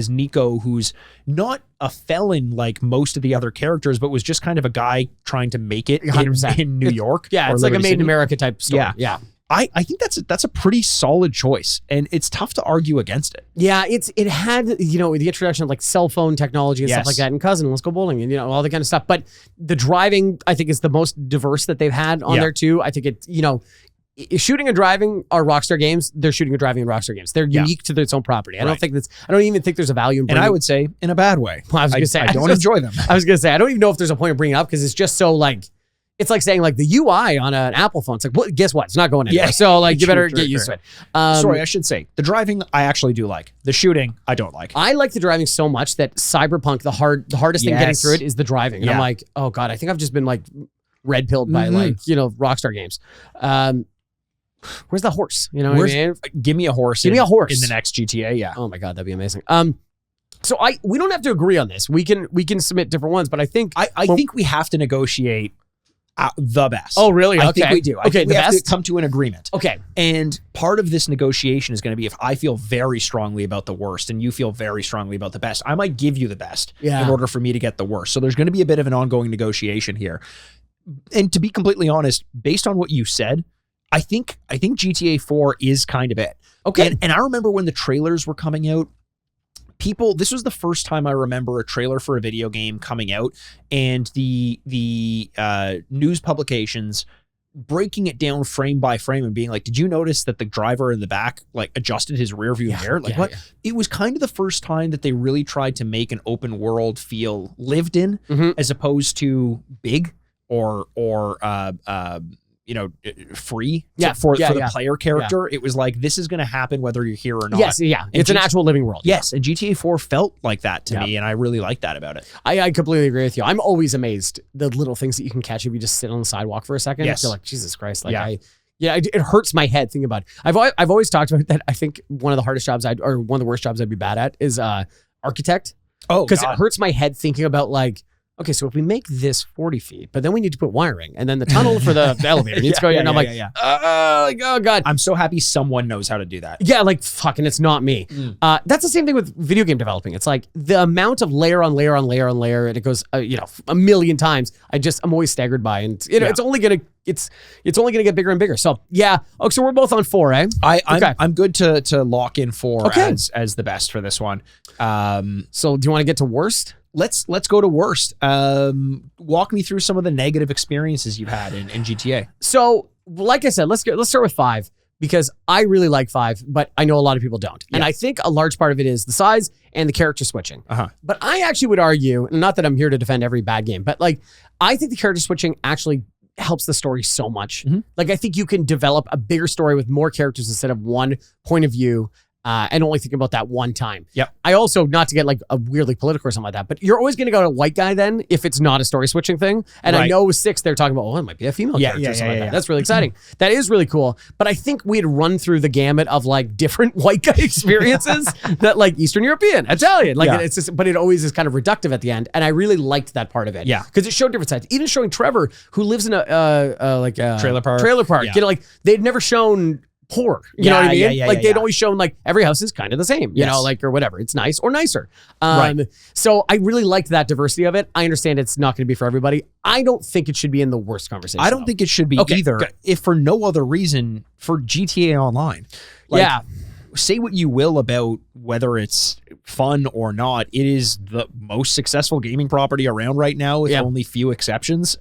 Nico, who's not a felon like most of the other characters, but was just kind of a guy trying to make it in New York. It's like a Made in America type story. Yeah. I think that's a pretty solid choice, and it's tough to argue against it. Yeah, it had, you know, the introduction of like cell phone technology and stuff like that, and Cousin, let's go bowling, and you know, all that kind of stuff. But the driving, I think, is the most diverse that they've had on there too. I think it, you know, shooting and driving are Rockstar games. They're shooting and driving in Rockstar games. They're unique to its own property. I don't even think there's a value in bringing, and I would say in a bad way. Well, I was gonna say I don't enjoy them. I was gonna say I don't even know if there's a point of bringing it up because it's just so like. It's like saying like the UI on an Apple phone. It's like, well, guess what? It's not going anywhere. Yeah, so like you better get used to it. Sorry, I should say the driving I actually do like. The shooting I don't like. I like the driving so much that Cyberpunk, the hardest thing getting through it is the driving. And I'm like, oh God, I think I've just been like red pilled by like, you know, Rockstar games. Where's the horse? You know what I mean? Give me a horse. Give me a horse in the next GTA. Yeah. Oh my God, that'd be amazing. So we don't have to agree on this. We can submit different ones, but I think I think we have to negotiate the best. Oh, really? I think we do. I think we have to come to an agreement. Okay. And part of this negotiation is going to be if I feel very strongly about the worst and you feel very strongly about the best, I might give you the best in order for me to get the worst. So there's going to be a bit of an ongoing negotiation here. And to be completely honest, based on what you said, I think GTA 4 is kind of it. Okay. And I remember when the trailers were coming out, this was the first time I remember a trailer for a video game coming out and the news publications breaking it down frame by frame and being like, did you notice that the driver in the back like adjusted his rear view mirror? Like what? Yeah. It was kind of the first time that they really tried to make an open world feel lived in as opposed to big or free for the player character. It was like, this is going to happen whether you're here or not. Yes, yeah. It's an actual living world. Yes, and GTA 4 felt like that to me, and I really like that about it. I completely agree with you. I'm always amazed the little things that you can catch if you just sit on the sidewalk for a second. Yes. You're like, Jesus Christ. Like, it hurts my head thinking about it. I've always talked about that. I think one of the hardest jobs or one of the worst jobs I'd be bad at is architect. Oh, because it hurts my head thinking about like, okay, so if we make this 40 feet, but then we need to put wiring, and then the tunnel for the elevator needs to go in. And I'm like, oh God. I'm so happy someone knows how to do that. Yeah, like, fucking, it's not me. That's the same thing with video game developing. It's like the amount of layer on layer on layer on layer, and it goes, a million times. I'm always staggered by, and it's only gonna get bigger and bigger. So yeah. Oh, so we're both on 4, eh? I'm good to lock in 4 as the best for this one. So do you want to get to worst? Let's go to worst. Walk me through some of the negative experiences you've had in GTA. So, like I said, let's start with 5, because I really like 5, but I know a lot of people don't. And I think a large part of it is the size and the character switching. But I actually would argue, not that I'm here to defend every bad game, but like, I think the character switching actually helps the story so much. Like, I think you can develop a bigger story with more characters instead of one point of view. And only think about that one time. Yep. I also, not to get like a weirdly political or something like that, but you're always going to go to a white guy then if it's not a story switching thing. And I know with 6, they're talking about, it might be a female character or something like that. That's really exciting. That is really cool. But I think we had run through the gamut of like different white guy experiences that like Eastern European, Italian, like it's just, but it always is kind of reductive at the end. And I really liked that part of it. Yeah. Because it showed different sides. Even showing Trevor, who lives in a trailer park. Yeah. Like they'd never shown poor, you know what I mean? Like they'd always shown like every house is kind of the same, you know, like, or whatever. It's nice or nicer. So I really liked that diversity of it. I understand it's not going to be for everybody. I don't think it should be in the worst conversation. I don't think it should be either. Good. If for no other reason, for GTA Online. Like, say what you will about whether it's fun or not, it is the most successful gaming property around right now, with only few exceptions.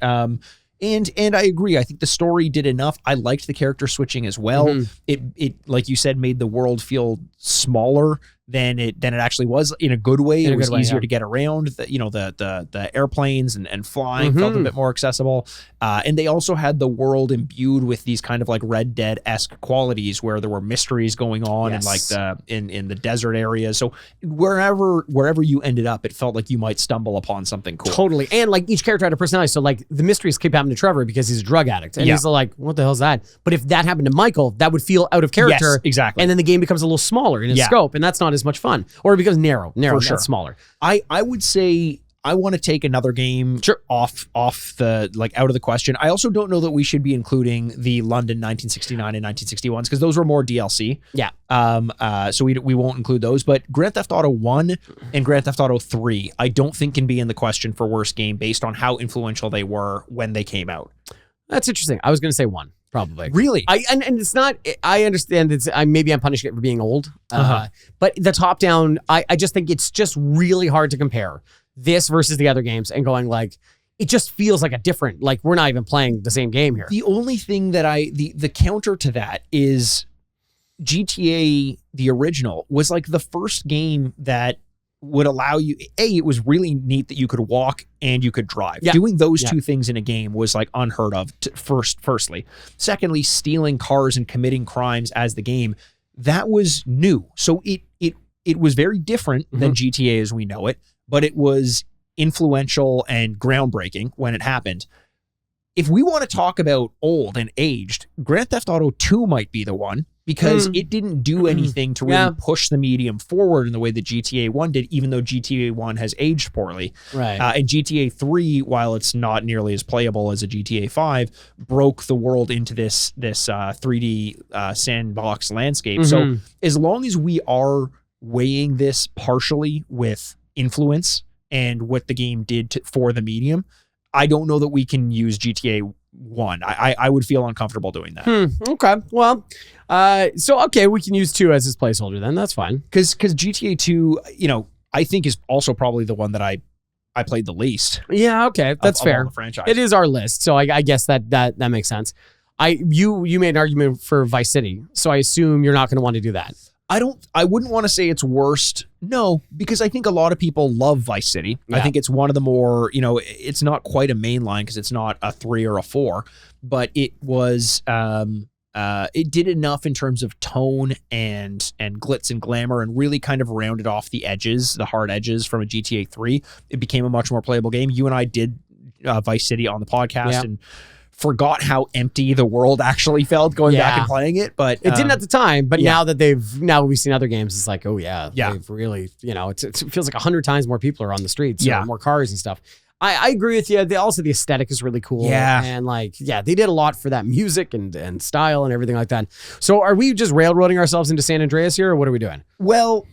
And I agree. I think the story did enough. I liked the character switching as well. It like you said, made the world feel smaller than it actually was, in a good way. It was easier to get around. The airplanes and flying felt a bit more accessible. And they also had the world imbued with these kind of like Red Dead-esque qualities, where there were mysteries going on in like in the desert areas. So wherever you ended up, it felt like you might stumble upon something cool. Totally. And like each character had a personality. So like the mysteries keep happening to Trevor because he's a drug addict. And he's like, what the hell's that? But if that happened to Michael, that would feel out of character. Yes, exactly. And then the game becomes a little smaller in its scope, and that's not as much fun. Or it becomes narrow, for sure. Not smaller. I would say I want to take another game off the, like, out of the question. I also don't know that we should be including the London 1969 and 1961s, because those were more DLC. Yeah. So we won't include those. But Grand Theft Auto 1 and Grand Theft Auto 3, I don't think can be in the question for worst game based on how influential they were when they came out. That's interesting. I was going to say 1. Probably. Really? And it's not, I understand it's, maybe I'm punishing it for being old, but the top down, I just think it's just really hard to compare this versus the other games and going like, it just feels like a different, like we're not even playing the same game here. The only thing that the counter to that is GTA, the original, was like the first game that would allow you, it was really neat that you could walk and you could drive. Doing those two things in a game was like unheard of, firstly. Secondly, stealing cars and committing crimes as the game, that was new. So it was very different than GTA as we know it, but it was influential and groundbreaking when it happened. If we want to talk about old and aged, Grand Theft Auto 2 might be the one, because it didn't do anything to really push the medium forward in the way that GTA 1 did, even though GTA 1 has aged poorly. Right. And GTA 3, while it's not nearly as playable as a GTA 5, broke the world into this 3D sandbox landscape. So as long as we are weighing this partially with influence and what the game did for the medium, I don't know that we can use GTA 1. I would feel uncomfortable doing that. Okay. Well, okay, we can use 2 as his placeholder then. That's fine. Because GTA 2, I think is also probably the one that I played the least. Yeah, okay. That's fair. Of all the franchise. It is our list, so I guess that makes sense. You made an argument for Vice City, so I assume you're not going to want to do that. I wouldn't want to say it's worst. No, because I think a lot of people love Vice City. Yeah. I think it's one of the more, it's not quite a main line because it's not a 3 or a 4, but it was, it did enough in terms of tone and glitz and glamour and really kind of rounded off the edges, the hard edges from a GTA 3. It became a much more playable game. You and I did Vice City on the podcast and forgot how empty the world actually felt going back and playing it, but it didn't at the time. But now we've seen other games, it's like, they've really, it feels like 100 times more people are on the streets, more cars and stuff. I agree with you. Also, the aesthetic is really cool. Yeah. And they did a lot for that music and style and everything like that. So are we just railroading ourselves into San Andreas here, or what are we doing? Well,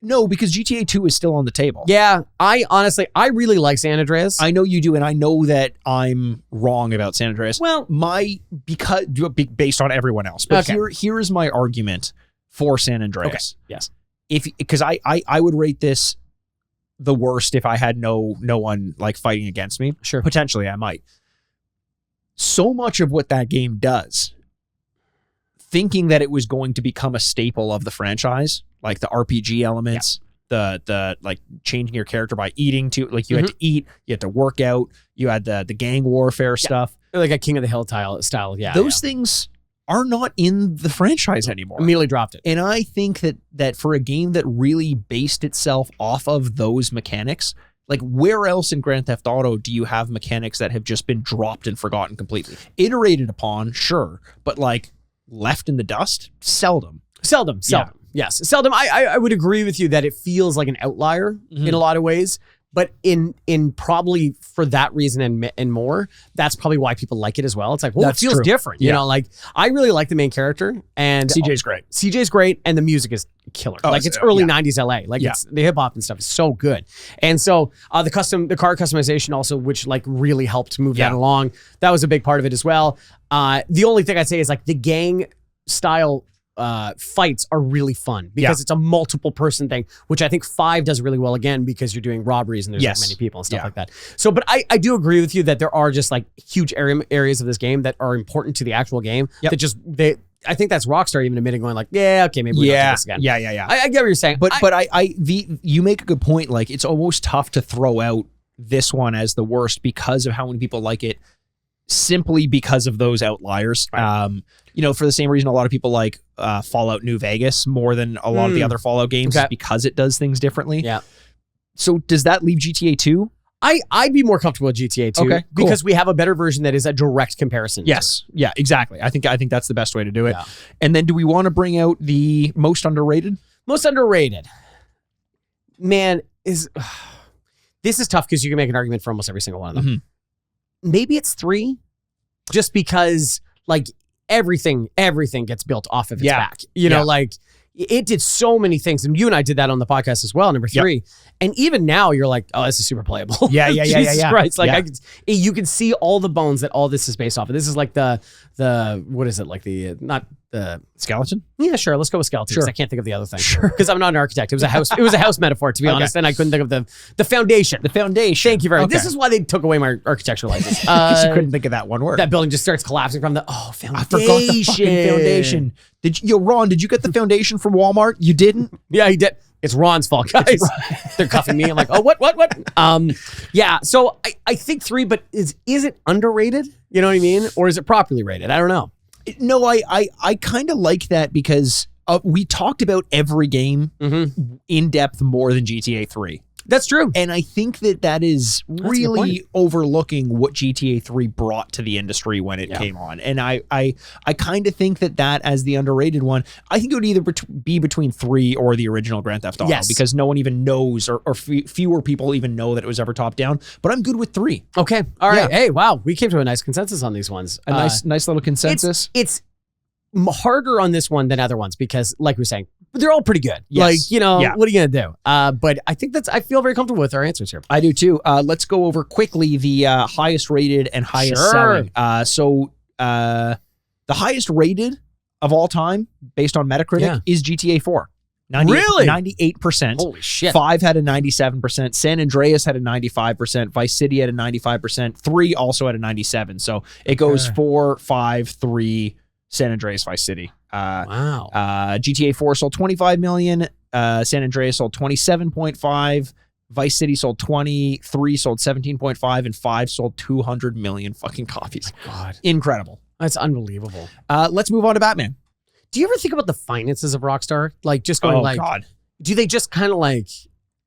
no, because GTA 2 is still on the table. Yeah, I really like San Andreas. I know you do, and I know that I'm wrong about San Andreas. Well, because based on everyone else. But here is my argument for San Andreas. Okay. Yes. Because I would rate this the worst if I had no one fighting against me. Sure. Potentially I might. So much of what that game does, thinking that it was going to become a staple of the franchise, like the RPG elements, the changing your character by eating to you had to eat, you had to work out, you had the gang warfare stuff. Like a King of the Hill style. Yeah. Those things are not in the franchise anymore. Immediately dropped it. And I think that for a game that really based itself off of those mechanics, where else in Grand Theft Auto do you have mechanics that have just been dropped and forgotten completely? Iterated upon, sure, but left in the dust? Seldom. Yeah. Yes, seldom. I would agree with you that it feels like an outlier in a lot of ways, but in probably for that reason and more, that's probably why people like it as well. It's like, well, it feels different. You know, I really like the main character, and CJ's great. CJ's great, and the music is killer. It's early 90s LA. It's the hip hop and stuff is so good. And so the car customization also, which really helped move that along. That was a big part of it as well. The only thing I'd say is the gang style fights are really fun because it's a multiple person thing, which I think 5 does really well, again, because you're doing robberies and there's many people and stuff like that. So, but I do agree with you that there are just huge areas of this game that are important to the actual game that I think that's Rockstar even admitting, going okay, maybe we don't do this again. Yeah. I get what you're saying. But you make a good point. It's almost tough to throw out this one as the worst because of how many people like it, simply because of those outliers. Right. For the same reason a lot of people like Fallout New Vegas more than a lot of the other Fallout games, because it does things differently. Yeah. So does that leave GTA 2? I'd be more comfortable with GTA 2 because we have a better version that is a direct comparison. Yes. Yeah, exactly. I think that's the best way to do it. Yeah. And then do we want to bring out the most underrated? Most underrated. Man, this is tough because you can make an argument for almost every single one of them. Mm-hmm. Maybe it's 3, just because everything gets built off of its back. It did so many things, and you and I did that on the podcast as well. Number 3, and even now you're like, oh, this is super playable. Jesus Christ! You can see all the bones that all this is based off of. This is the what is it, not the skeleton? Yeah, sure. Let's go with skeleton. Sure. I can't think of the other thing. Sure, because I'm not an architect. It was a house. It was a house metaphor, to be honest, and I couldn't think of the foundation. The foundation. Thank you very much. This is why they took away my architectural license. Because you couldn't think of that one word. That building just starts collapsing from the foundation. I forgot the fucking foundation. Ron, did you get the foundation from Walmart? You didn't? Yeah, he did. It's Ron's fault, guys. They're cuffing me. I'm like, oh, what? Yeah. So I think 3, but is it underrated? You know what I mean? Or is it properly rated? I don't know. No, I kind of like that because we talked about every game in depth more than GTA 3. That's true. And I think that is really overlooking what GTA 3 brought to the industry when it came on. And I kind of think that as the underrated one, I think it would either be between 3 or the original Grand Theft Auto, because no one even knows, or fewer people even know that it was ever top down. But I'm good with 3. Okay. All right. Yeah. Hey, wow. We came to a nice consensus on these ones. A nice little consensus. It's harder on this one than other ones because, like we were saying, they're all pretty good. Yes. What are you gonna do? But I think I feel very comfortable with our answers here. I do too. Let's go over quickly the highest rated and highest selling. So the highest rated of all time, based on Metacritic, is GTA 4. 98%. Holy shit. 5 had a 97%. San Andreas had a 95%. Vice City had a 95%. 3 also had a 97%. So it goes 4, 5, 3. San Andreas, Vice City. Wow. GTA 4 sold 25 million. San Andreas sold 27.5. Vice City sold 20. 3 sold 17.5, and 5 sold 200 million fucking copies. Oh God, incredible! That's unbelievable. Let's move on to Batman. Do you ever think about the finances of Rockstar? Like just going like, God. Do they just kind of like?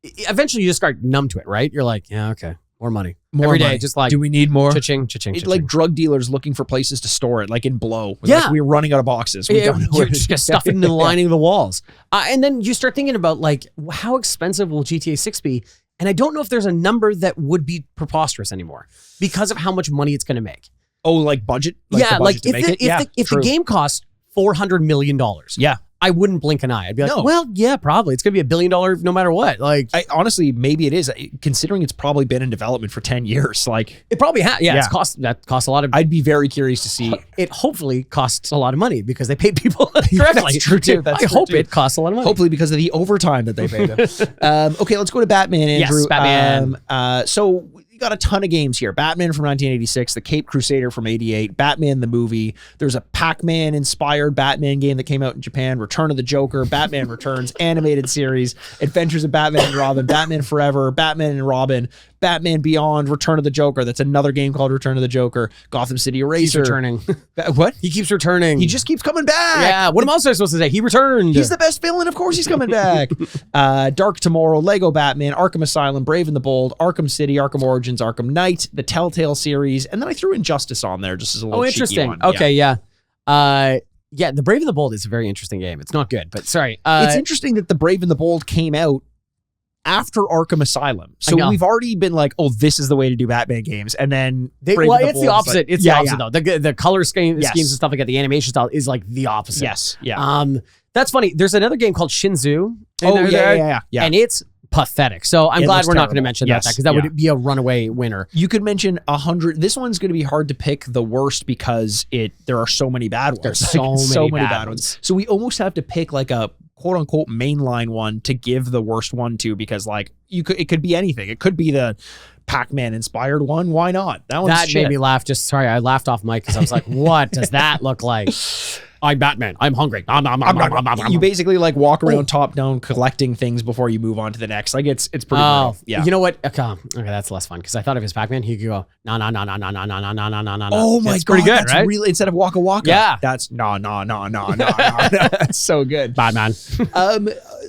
Eventually, you just start numb to it, right? You're like, yeah, okay, more money every day. Just like, do we need more? Cha-ching, cha-ching, cha-ching. Like drug dealers looking for places to store it, like in Blow. Yeah. Like we're running out of boxes. We don't know You're where just gonna stuff it in the lining of the walls. And then you start thinking about like, how expensive will GTA 6 be? And I don't know if there's a number that would be preposterous anymore because of how much money it's going to make. Oh, like budget? Yeah, like if the true. game costs $400 million, yeah, I wouldn't blink an eye. I'd be like, No. well, yeah, probably. It's going to be $1 billion no matter what. Like, honestly, maybe it is, considering it's probably been in development for 10 years. Like, it probably has. Yeah, that costs a lot of. I'd be very curious to see. It hopefully costs a lot of money because they paid people correctly. That's true too. I hope it costs a lot of money. Hopefully because of the overtime that they paid them. Okay, let's go to Batman, Andrew. Yes, Batman. So we got a ton of games here. Batman from 1986, The Caped Crusader from 88, Batman the movie. There's a Pac-Man inspired Batman game that came out in Japan, Return of the Joker, Batman Returns animated series, Adventures of Batman and Robin, Batman Forever, Batman and Robin, Batman Beyond, Return of the Joker. That's another game called Return of the Joker. Gotham City Eraser. He's returning. What? He keeps returning. He just keeps coming back. Yeah. What am I supposed to say? He returned. He's the best villain. Of course he's coming back. Dark Tomorrow, Lego Batman, Arkham Asylum, Brave and the Bold, Arkham City, Arkham Origins, Arkham Knight, the Telltale series, and then I threw Injustice on there just as a little cheeky interesting. one. Okay, yeah. Yeah, the Brave and the Bold is a very interesting game. It's not good, but sorry. It's interesting that the Brave and the Bold came out after Arkham Asylum. So we've already been like, oh, this is the way to do Batman games. And then it's the opposite. It's the opposite though. The color schemes Yes. and stuff like that, the animation style is like the opposite. Yes. Yeah. That's funny. There's another game called Shinzu. Yeah. And it's pathetic. So I'm glad we're not going to mention that because that would be a runaway winner. You could mention 100. This one's going to be hard to pick the worst because there are so many bad ones. There's so many bad ones. So we almost have to pick like a quote unquote mainline one to give the worst one to, because like it could be anything. It could be the Pac-Man inspired one. Why not? That made me laugh. I laughed off mic because I was like, what does that look like? I'm Batman. I'm hungry. You basically like walk around top down collecting things before you move on to the next. Like it's pretty brutal. Yeah. You know what? Okay, that's less fun because I thought if it's Pac-Man, he could go no. Oh my god, pretty good, that's right? Really, instead of waka waka. Yeah, that's no. That's so good. Batman.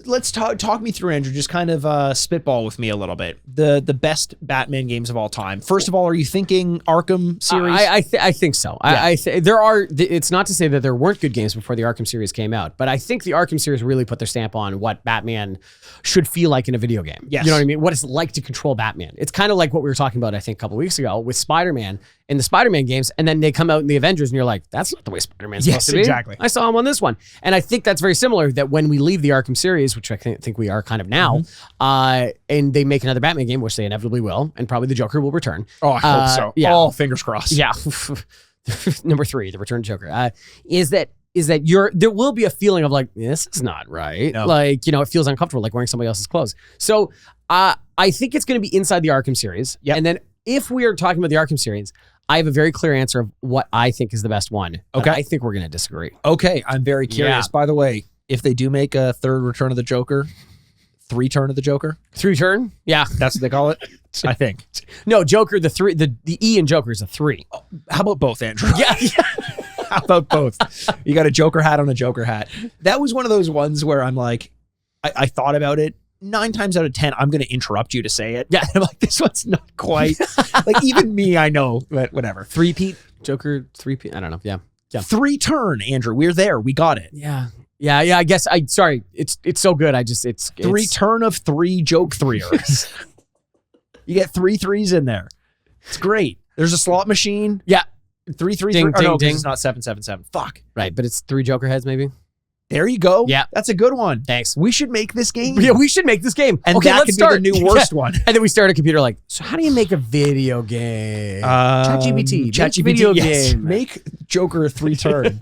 Let's talk me through, Andrew. Just kind of spitball with me a little bit. The best Batman games of all time. First of all, are you thinking Arkham series? I think so. Yeah. There are. It's not to say that there weren't good games before the Arkham series came out, but I think the Arkham series really put their stamp on what Batman should feel like in a video game. Yes. You know what I mean? What it's like to control Batman. It's kind of like what we were talking about, I think, a couple weeks ago with Spider-Man in the Spider-Man games, and then they come out in the Avengers, and you're like, that's not the way Spider-Man's supposed to be. Exactly. I saw him on this one. And I think that's very similar, that when we leave the Arkham series, which I think we are kind of now, and they make another Batman game, which they inevitably will, and probably the Joker will return. Oh, I hope so. Yeah. Oh, fingers crossed. Yeah. Number 3, the Return Joker, is that there will be a feeling of like, this is not right. No. Like, it feels uncomfortable, like wearing somebody else's clothes. So I think it's going to be inside the Arkham series. Yep. And then if we are talking about the Arkham series, I have a very clear answer of what I think is the best one. Okay. I think we're going to disagree. Okay. I'm very curious. Yeah. By the way, if they do make a third Return of the Joker, 3 Turn of the Joker. 3 turn? Yeah. That's what they call it? I think. No, Joker, the E in Joker is a 3. Oh, how about both, Andrew? Yeah. How about both? You got a Joker hat on a Joker hat. That was one of those ones where I'm like, I thought about it. 9 times out of 10, I'm going to interrupt you to say it. Yeah. I'm like, this one's not quite. Like, even me, I know, but whatever. 3-peat? Joker 3-peat? I don't know. Yeah. 3 turn, Andrew. We're there. We got it. Yeah. I guess sorry. It's so good. It's 3 turn of 3 joke 3ers. You get 3 3s in there. It's great. There's a slot machine. Yeah. 3 3s. Ding, ding, ding. It's not 777. Fuck. Right, but it's 3 Joker heads maybe. There you go. Yeah. That's a good one. Thanks. We should make this game. Yeah, we should make this game. And okay, that let's could start. be the new worst one. And then we start a computer like, so how do you make a video game? ChatGPT. Video game. Make Joker a 3 turn.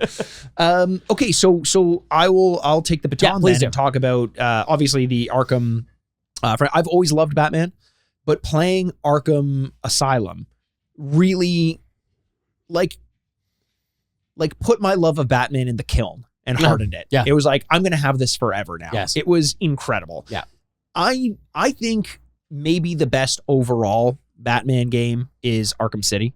Okay, so I'll take the baton then and talk about obviously the Arkham. I've always loved Batman, but playing Arkham Asylum really like put my love of Batman in the kiln. and hardened it. Yeah. It was like, I'm going to have this forever now. Yes. It was incredible. Yeah. I think maybe the best overall Batman game is Arkham City,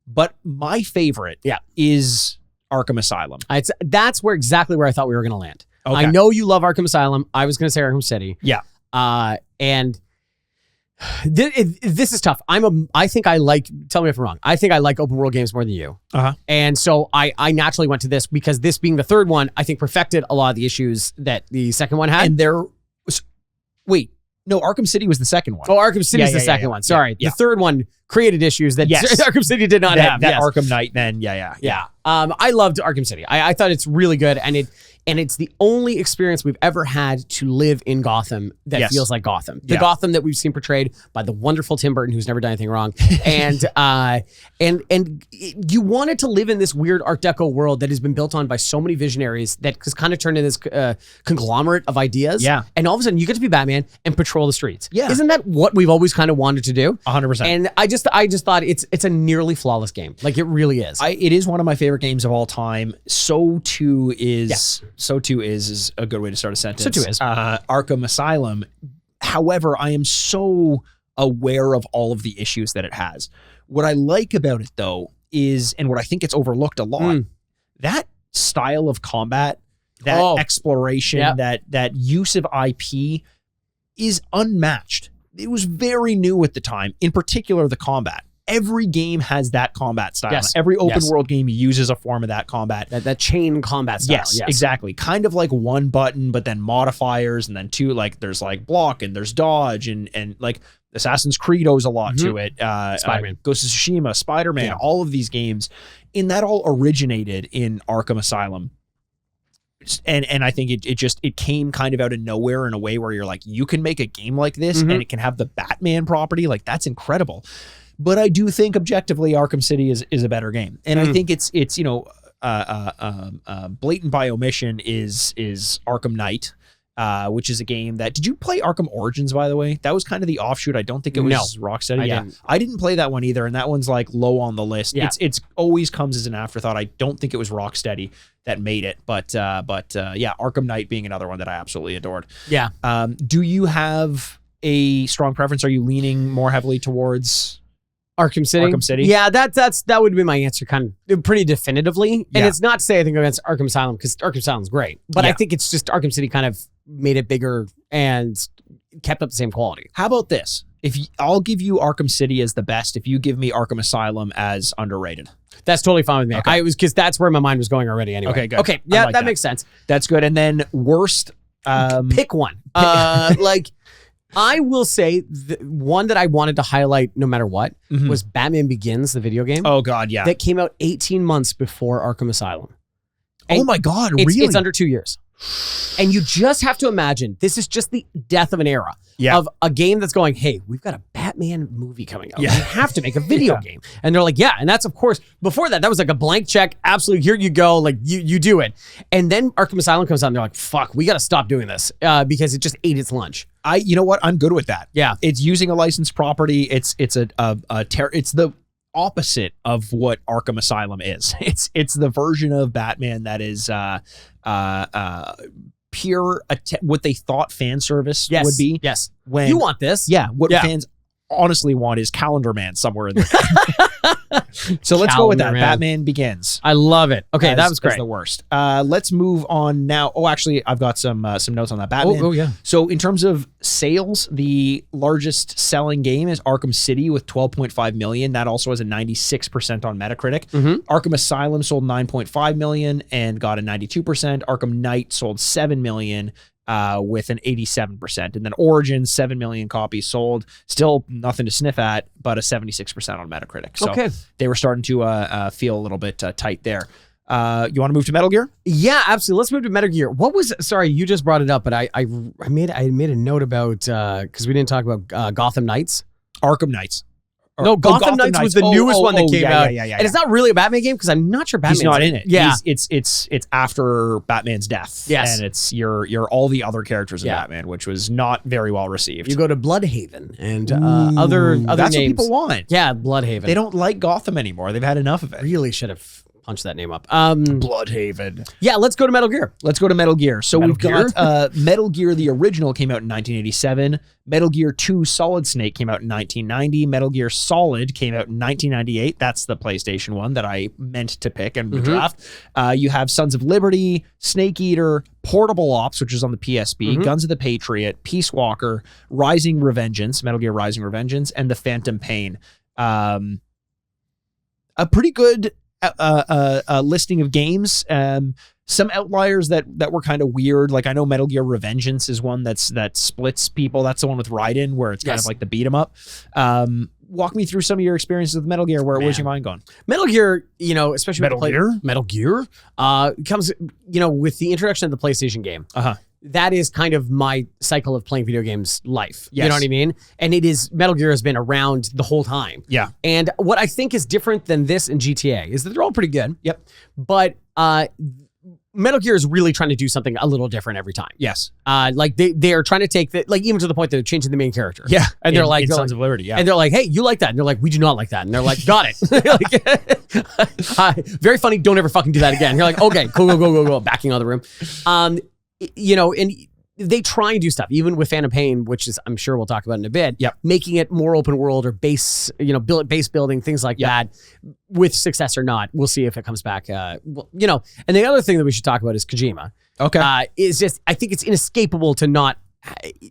but my favorite is Arkham Asylum. That's exactly where I thought we were going to land. Okay. I know you love Arkham Asylum. I was going to say Arkham City. Yeah. And this is tough. I think I like, tell me if I'm wrong, I think I like open world games more than you. And so I naturally went to this because this being the third one, I think perfected a lot of the issues that the second one had. And there was, wait, no, Arkham City was the second one. Oh, Arkham City is the second one. Sorry. The third one created issues that Arkham City did not have. That Arkham Knight then, yeah. I loved Arkham City. I thought it's really good, and it's the only experience we've ever had to live in Gotham that feels like Gotham. The Gotham that we've seen portrayed by the wonderful Tim Burton, who's never done anything wrong. And you wanted to live in this weird Art Deco world that has been built on by so many visionaries that has kind of turned into this conglomerate of ideas. Yeah. And all of a sudden you get to be Batman and patrol the streets. Yeah. Isn't that what we've always kind of wanted to do? 100%. And I just thought it's a nearly flawless game. Like it really is. It is one of my favorite games of all time. So too is a good way to start a sentence. So too is Arkham Asylum. However, I am so aware of all of the issues that it has. What I like about it though is, and what I think gets overlooked a lot, that style of combat, that exploration, that use of IP is unmatched. It was very new at the time, in particular the combat. Every game has that combat style. Yes. Every open world game uses a form of that combat. That chain combat style. Yes, exactly. Kind of like one button, but then modifiers, and then two, like there's like block and there's dodge, and like Assassin's Creed owes a lot to it. Spider-Man. Ghost of Tsushima, Spider-Man, all of these games. And that all originated in Arkham Asylum. And I think it came kind of out of nowhere in a way where you're like, you can make a game like this and it can have the Batman property. Like, that's incredible. But I do think objectively Arkham City is a better game. And I think it's blatant by omission is Arkham Knight, which is a game that, did you play Arkham Origins, by the way? That was kind of the offshoot. I don't think it was Rocksteady. I didn't play that one either. And that one's like low on the list. Yeah. It's always comes as an afterthought. I don't think it was Rocksteady that made it, but Arkham Knight being another one that I absolutely adored. Yeah. Do you have a strong preference? Are you leaning more heavily towards Arkham City? Arkham City? Yeah, that would be my answer kind of pretty definitively. And it's not to say anything against Arkham Asylum, because Arkham Asylum's great. But I think it's just Arkham City kind of made it bigger and kept up the same quality. How about this? I'll give you Arkham City as the best if you give me Arkham Asylum as underrated. That's totally fine with me. Okay. Because that's where my mind was going already anyway. Okay, good. Okay, yeah, that makes sense. That's good. And then worst... pick one. I will say the one that I wanted to highlight no matter what was Batman Begins, the video game. Oh, God, yeah. That came out 18 months before Arkham Asylum. And my God, really? It's under 2 years. And you just have to imagine, this is just the death of an era of a game that's going, hey, we've got a Batman movie coming out. We have to make a video game. And they're like, and that's, of course, before that was like a blank check. Absolutely, here you go. Like, you do it. And then Arkham Asylum comes out and they're like, fuck, we got to stop doing this because it just ate its lunch. You know what? I'm good with that. Yeah. It's using a licensed property. It's the opposite of what Arkham Asylum is. It's the version of Batman that is pure what they thought fan service would be. Yes. When you want this. Yeah. What fans honestly want is Calendar Man somewhere in there. So let's go with that. Batman Begins. I love it. Okay, that was great. That's the worst. Let's move on now. Oh, actually, I've got some notes on that. Batman. Oh, yeah. So in terms of sales, the largest selling game is Arkham City with 12.5 million. That also has a 96% on Metacritic. Arkham Asylum sold 9.5 million and got a 92%. Arkham Knight sold 7 million. With an 87%. And then Origins, 7 million copies sold. Still nothing to sniff at, but a 76% on Metacritic. So they were starting to feel a little bit tight there. You want to move to Metal Gear? Yeah, absolutely. Let's move to Metal Gear. Sorry, you just brought it up, but I made a note about, because we didn't talk about Gotham Knights. Arkham Knights. Gotham Knights was the newest one that came out. Yeah. And it's not really a Batman game because I'm not sure Batman's not in it. Yeah. It's after Batman's death. Yes. And it's you're all the other characters of Batman, which was not very well received. You go to Bloodhaven and other that's names. what people want. Yeah, Bloodhaven. They don't like Gotham anymore. They've had enough of it. Really should have punch that name up. Bloodhaven. Yeah, let's go to Metal Gear. Let's go to Metal Gear. So Metal we've got Metal Gear, the original, came out in 1987. Metal Gear 2 Solid Snake came out in 1990. Metal Gear Solid came out in 1998. That's the PlayStation one that I meant to pick and draft. You have Sons of Liberty, Snake Eater, Portable Ops, which is on the PSP, Guns of the Patriot, Peace Walker, Rising Revengeance, Metal Gear Rising Revengeance, and The Phantom Pain. A pretty good listing of games. Some outliers that were kind of weird. Like I know Metal Gear Revengeance is one that splits people. That's the one with Raiden where it's kind of like the beat 'em up. Walk me through some of your experiences with Metal Gear. Where's your mind going? Metal Gear, especially Metal Gear comes, with the introduction of the PlayStation game. That is kind of my cycle of playing video games life. Yes. You know what I mean? And Metal Gear has been around the whole time. Yeah. And what I think is different than this and GTA is that they're all pretty good. Yep. But Metal Gear is really trying to do something a little different every time. Yes. Like they are trying to take even to the point that they're changing the main character. Yeah. And they're like Sons of Liberty. Yeah. And they're like, hey, you like that? And they're like, we do not like that. And they're like, got it. Very funny. Don't ever fucking do that again. You're like, okay, cool, go. Backing out of the room. And they try and do stuff, even with Phantom Pain, which is, I'm sure we'll talk about in a bit, making it more open world or base building, things like that, with success or not. We'll see if it comes back. And the other thing that we should talk about is Kojima. Okay. Is just, I think it's inescapable to not,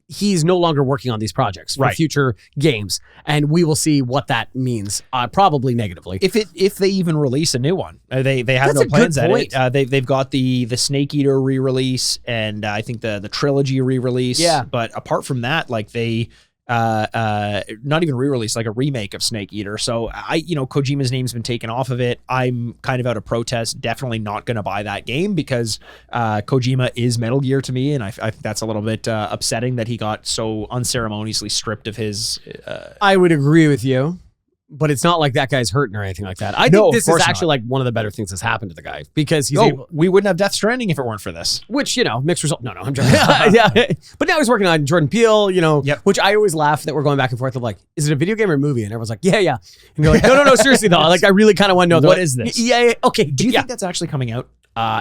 he's no longer working on these projects for future games, and we will see what that means, probably negatively. If they even release a new one, they have no plans at it. They've got the Snake Eater re-release, and I think the trilogy re-release. Yeah, but apart from that, like they not even re-release, like a remake of Snake Eater. So Kojima's name's been taken off of it. I'm kind of out of protest, definitely not going to buy that game because Kojima is Metal Gear to me, and I think that's a little bit upsetting that he got so unceremoniously stripped of his I would agree with you, but it's not like that guy's hurting or anything like that. I think this is actually like one of the better things that's happened to the guy, because he's we wouldn't have Death Stranding if it weren't for this. Which, mixed result. No, I'm joking. Yeah. But now he's working on Jordan Peele, which I always laugh that we're going back and forth of like, is it a video game or a movie? And everyone's like, yeah. And you're like, no, seriously though. Like, I really kind of want to know. What is this? Yeah. Okay. Do you think that's actually coming out?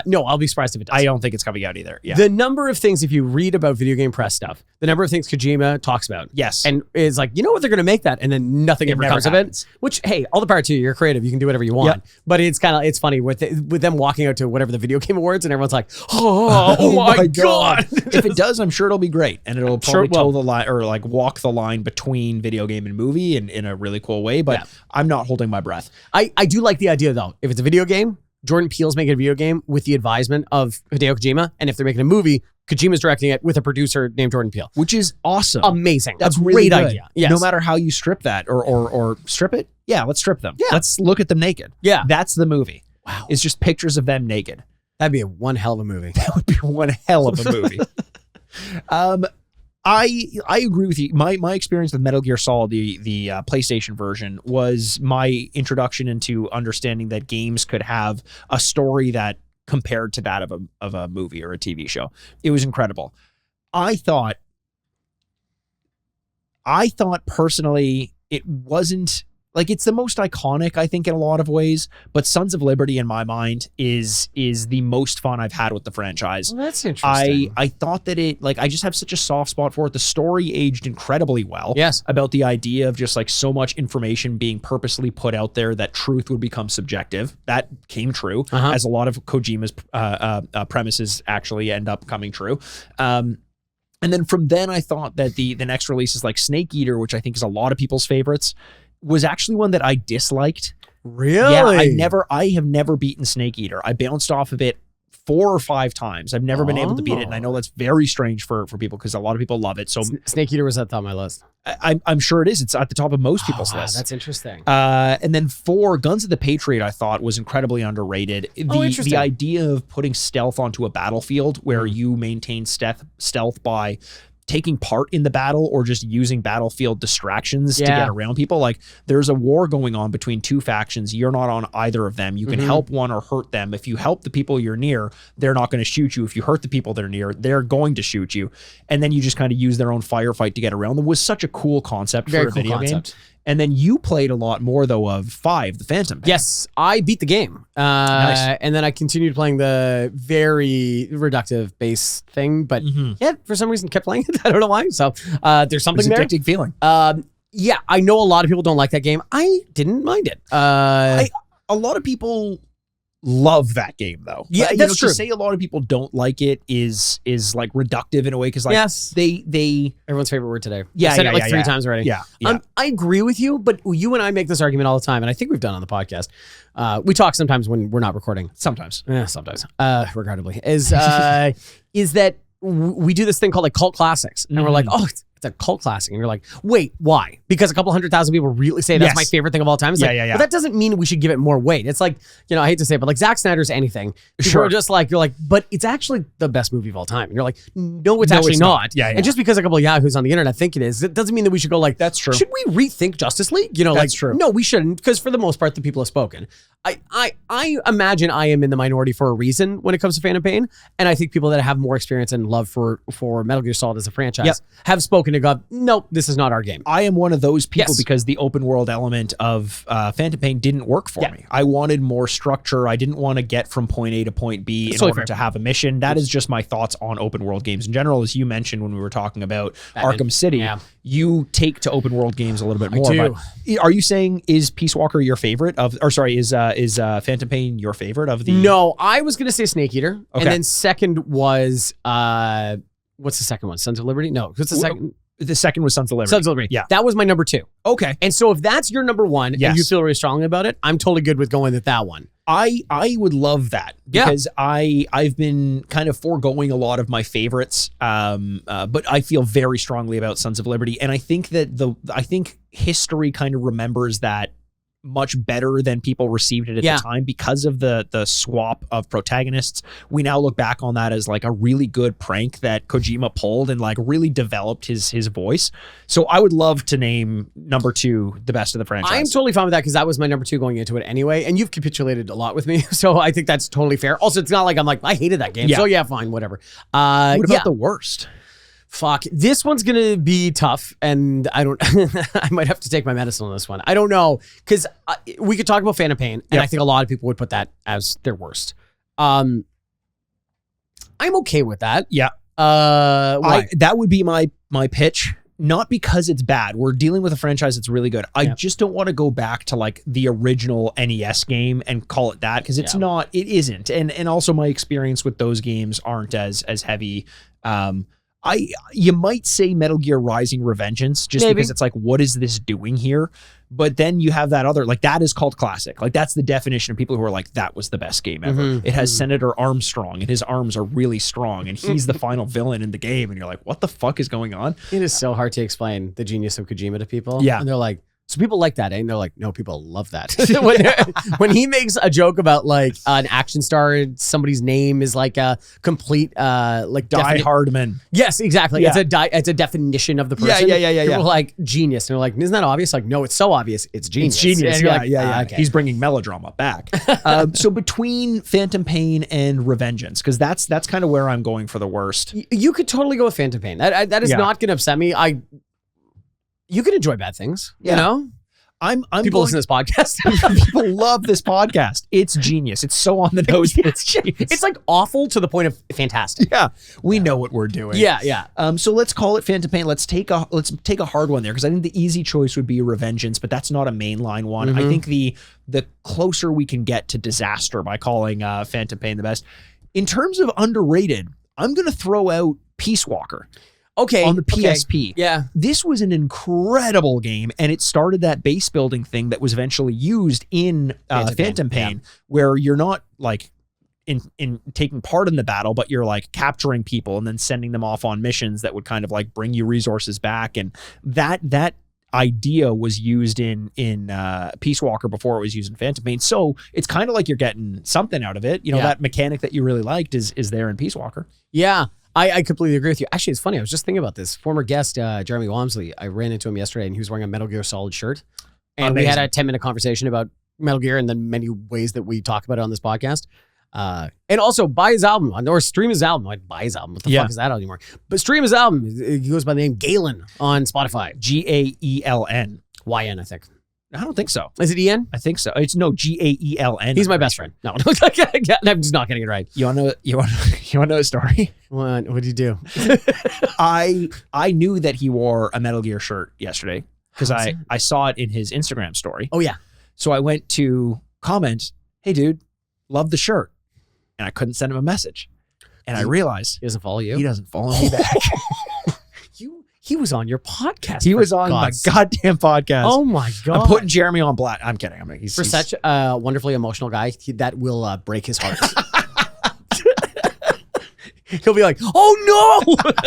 No, I'll be surprised if it does. I don't think it's coming out either. Yeah. The number of things, if you read about video game press stuff, the number of things Kojima talks about. Yes. And is like, what, they're going to make that. And then nothing ever comes of it. Which, hey, all the power to you. You're creative. You can do whatever you want. Yep. But it's it's funny with them walking out to whatever the video game awards and everyone's like, oh my God. If it does, I'm sure it'll be great. And it'll probably toe the line, or like walk the line between video game and movie in a really cool way. But I'm not holding my breath. I do like the idea though. If it's a video game, Jordan Peele's making a video game with the advisement of Hideo Kojima, and if they're making a movie, Kojima's directing it with a producer named Jordan Peele, which is awesome, amazing. That's a really great good. idea. Yes. No matter how you strip that or strip it, let's strip them. Yeah, let's look at them naked. Yeah, that's the movie. Wow, it's just pictures of them naked. That'd be one hell of a movie. That would be one hell of a movie. I agree with you. My experience with Metal Gear Solid, the PlayStation version, was my introduction into understanding that games could have a story that compared to that of a movie or a TV show. It was incredible. I thought personally it wasn't like, it's the most iconic, I think, in a lot of ways, but Sons of Liberty in my mind is the most fun I've had with the franchise. Well, that's interesting. I thought that I just have such a soft spot for it. The story aged incredibly well. Yes. About the idea of just like so much information being purposely put out there that truth would become subjective. That came true, as a lot of Kojima's premises actually end up coming true. And then from then I thought that the next releases like Snake Eater, which I think is a lot of people's favorites, was actually one that I disliked. Really? Yeah, I have never beaten Snake Eater. I bounced off of it 4 or 5 times. I've never been able to beat it, and I know that's very strange for people because a lot of people love it. So Snake Eater was at the top of my list. I'm sure it is. It's at the top of most people's lists. That's interesting. And then 4, Guns of the Patriot, I thought was incredibly underrated. The idea of putting stealth onto a battlefield where you maintain stealth by taking part in the battle or just using battlefield distractions to get around people. Like, there's a war going on between 2 factions. You're not on either of them. You can help one or hurt them. If you help the people you're near, they're not going to shoot you. If you hurt the people they're near, they're going to shoot you. And then you just kind of use their own firefight to get around them. Was such a cool concept for a video game. And then you played a lot more, though, of 5, the Phantom Pain. Yes, I beat the game. Nice. And then I continued playing the very reductive base thing. But yeah, for some reason, kept playing it. I don't know why. So there's something there. Addicting feeling. Yeah, I know a lot of people don't like that game. I didn't mind it. A lot of people love that game, though. Yeah, that's true. To say a lot of people don't like it is like reductive in a way, because like yes. they everyone's favorite word today. Yeah, I said it like 3 times already. Yeah. I agree with you, but you and I make this argument all the time, and I think we've done it on the podcast. We talk sometimes when we're not recording. Sometimes. Yeah, sometimes. Regrettably. Is that we do this thing called like cult classics, and we're like, oh, it's a cult classic, and you're like, wait, why? Because a couple 100,000 people really say that's my favorite thing of all time. It's like, but that doesn't mean we should give it more weight. It's like, I hate to say it, but like Zack Snyder's anything, people are just like, you're like, but it's actually the best movie of all time. And you're like, no, it's actually not. Yeah. And just because a couple of yahoos on the internet think it is, it doesn't mean that we should go like, that's true. Should we rethink Justice League? That's true. No, we shouldn't, because for the most part, the people have spoken. I imagine I am in the minority for a reason when it comes to Phantom Pain, and I think people that have more experience and love for Metal Gear Solid as a franchise have spoken to go, nope, this is not our game. I am one of those people because the open world element of Phantom Pain didn't work for me. I wanted more structure. I didn't want to get from point A to point B in order to have a mission. That is just my thoughts on open world games in general. As you mentioned when we were talking about Arkham City, you take to open world games a little bit more. But are you saying is Peace Walker your favorite of, or sorry, is Phantom Pain your favorite of the? No, I was going to say Snake Eater. And then second was, what's the second one? Sons of Liberty? No, what's the second? The second was Sons of Liberty. Sons of Liberty. Yeah. That was my number 2. Okay. And so if that's your number 1 and you feel really strongly about it, I'm totally good with going with that one. I would love that because I've been kind of foregoing a lot of my favorites, but I feel very strongly about Sons of Liberty, and I think that I think history kind of remembers that much better than people received it at the time because of the swap of protagonists. We now look back on that as like a really good prank that Kojima pulled and like really developed his voice. So I would love to name number 2 the best of the franchise. I'm totally fine with that because that was my number 2 going into it anyway, and you've capitulated a lot with me, so I think that's totally fair. Also, it's not like I'm like, I hated that game, so fine, whatever. What about the worst? Fuck, this one's gonna be tough, and I don't. I might have to take my medicine on this one. I don't know, because we could talk about Phantom Pain, and I think a lot of people would put that as their worst. I'm okay with that. Yeah. That would be my pitch. Not because it's bad. We're dealing with a franchise that's really good. I just don't want to go back to like the original NES game and call it that, because it's not. It isn't. And also my experience with those games aren't as heavy. You might say Metal Gear Rising: Revengeance, just because it's like, what is this doing here? But then you have that other, like, that is called classic. Like, that's the definition of people who are like, that was the best game ever. It has Senator Armstrong, and his arms are really strong, and he's the final villain in the game, and you're like, what the fuck is going on? It is so hard to explain the genius of Kojima to people. Yeah. And they're like, so people like that, eh? And they're like, no, people love that. when he makes a joke about like an action star, somebody's name is like a complete like Die Hardman. Yes, exactly. Yeah. It's a definition of the person. Yeah. People are like, genius. And they're like, isn't that obvious? Like, no, it's so obvious. It's genius. It's genius. And you're like, Okay. He's bringing melodrama back. So between Phantom Pain and Revengeance, because that's kind of where I'm going for the worst. You could totally go with Phantom Pain. That is not going to upset me. You can enjoy bad things, you know? People listen to this podcast. People love this podcast. It's genius. It's so on the nose that it's genius. It's like awful to the point of fantastic. Yeah. We know what we're doing. Yeah. So let's call it Phantom Pain. Let's take a hard one there, because I think the easy choice would be Revengeance, but that's not a mainline one. I think the closer we can get to disaster by calling Phantom Pain the best. In terms of underrated, I'm going to throw out Peace Walker. Okay. On the PSP. Yeah. This was an incredible game, and it started that base building thing that was eventually used in Phantom Pain, where you're not like in taking part in the battle, but you're like capturing people and then sending them off on missions that would kind of like bring you resources back. And that idea was used in Peace Walker before it was used in Phantom Pain. So it's kind of like you're getting something out of it. You know, that mechanic that you really liked is there in Peace Walker. Yeah. I completely agree with you. Actually, it's funny. I was just thinking about this. Former guest, Jeremy Walmsley, I ran into him yesterday, and he was wearing a Metal Gear Solid shirt. And we had a 10-minute conversation about Metal Gear and then many ways that we talk about it on this podcast. And also buy his album, or stream his album. I'd buy his album. What the fuck is that anymore? But stream his album. He goes by the name Galen on Spotify. Gaeln. YN, I think. I don't think so. Is it Ian? I think so. It's no GAELN. He's my best friend. No, I'm just not getting it right. You want to know a story? What did you do? I knew that he wore a Metal Gear shirt yesterday because I saw it in his Instagram story. Oh yeah. So I went to comment, "Hey dude, love the shirt," and I couldn't send him a message, and I realized he doesn't follow you. He doesn't follow me back. He was on your podcast. He was on my goddamn podcast. Oh my God. I'm putting Jeremy on blast. I'm kidding. He's such a wonderfully emotional guy, that will break his heart. He'll be like, "Oh no."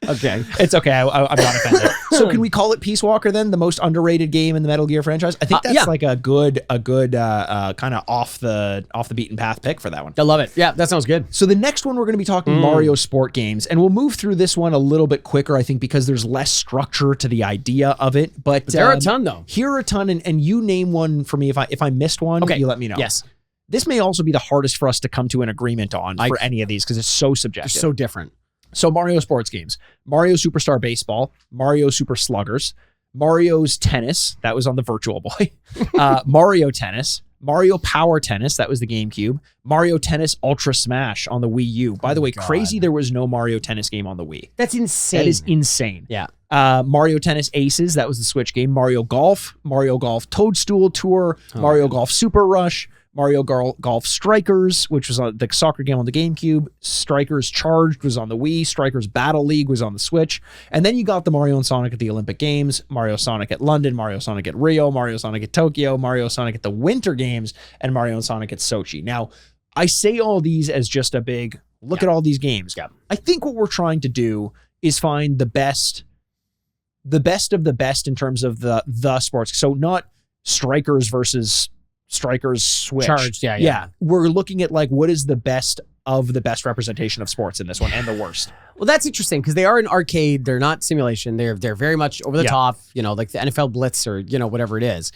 Okay. It's okay. I'm not offended. So can we call it Peace Walker then? The most underrated game in the Metal Gear franchise? I think that's like a good kind of off the beaten path pick for that one. I love it. Yeah, that sounds good. So the next one we're going to be talking Mario sport games, and we'll move through this one a little bit quicker, I think, because there's less structure to the idea of it. But there are a ton though. Here are a ton, and you name one for me if I missed one. Okay. You let me know. Yes. This may also be the hardest for us to come to an agreement on for any of these because it's so subjective. They're so different. So Mario sports games, Mario Superstar Baseball, Mario Super Sluggers, Mario's Tennis, that was on the Virtual Boy, Mario Tennis, Mario Power Tennis, that was the GameCube, Mario Tennis Ultra Smash on the Wii U. By the way, crazy there was no Mario Tennis game on the Wii. That's insane. That is insane. Yeah. Mario Tennis Aces, that was the Switch game, Mario Golf Toadstool Tour, Mario Golf Super Rush, Mario Golf Strikers, which was the soccer game on the GameCube. Strikers Charged was on the Wii. Strikers Battle League was on the Switch. And then you got the Mario and Sonic at the Olympic Games, Mario Sonic at London, Mario Sonic at Rio, Mario Sonic at Tokyo, Mario Sonic at the Winter Games, and Mario and Sonic at Sochi. Now, I say all these as just a big look at all these games. Yeah. I think what we're trying to do is find the best of the best in terms of the sports. So not Strikers versus Strikers Switch. Charged, yeah. We're looking at like what is the best of the best representation of sports in this one and the worst. Well, that's interesting because they are an arcade. They're not simulation. They're very much over the top, like the NFL Blitz or, whatever it is.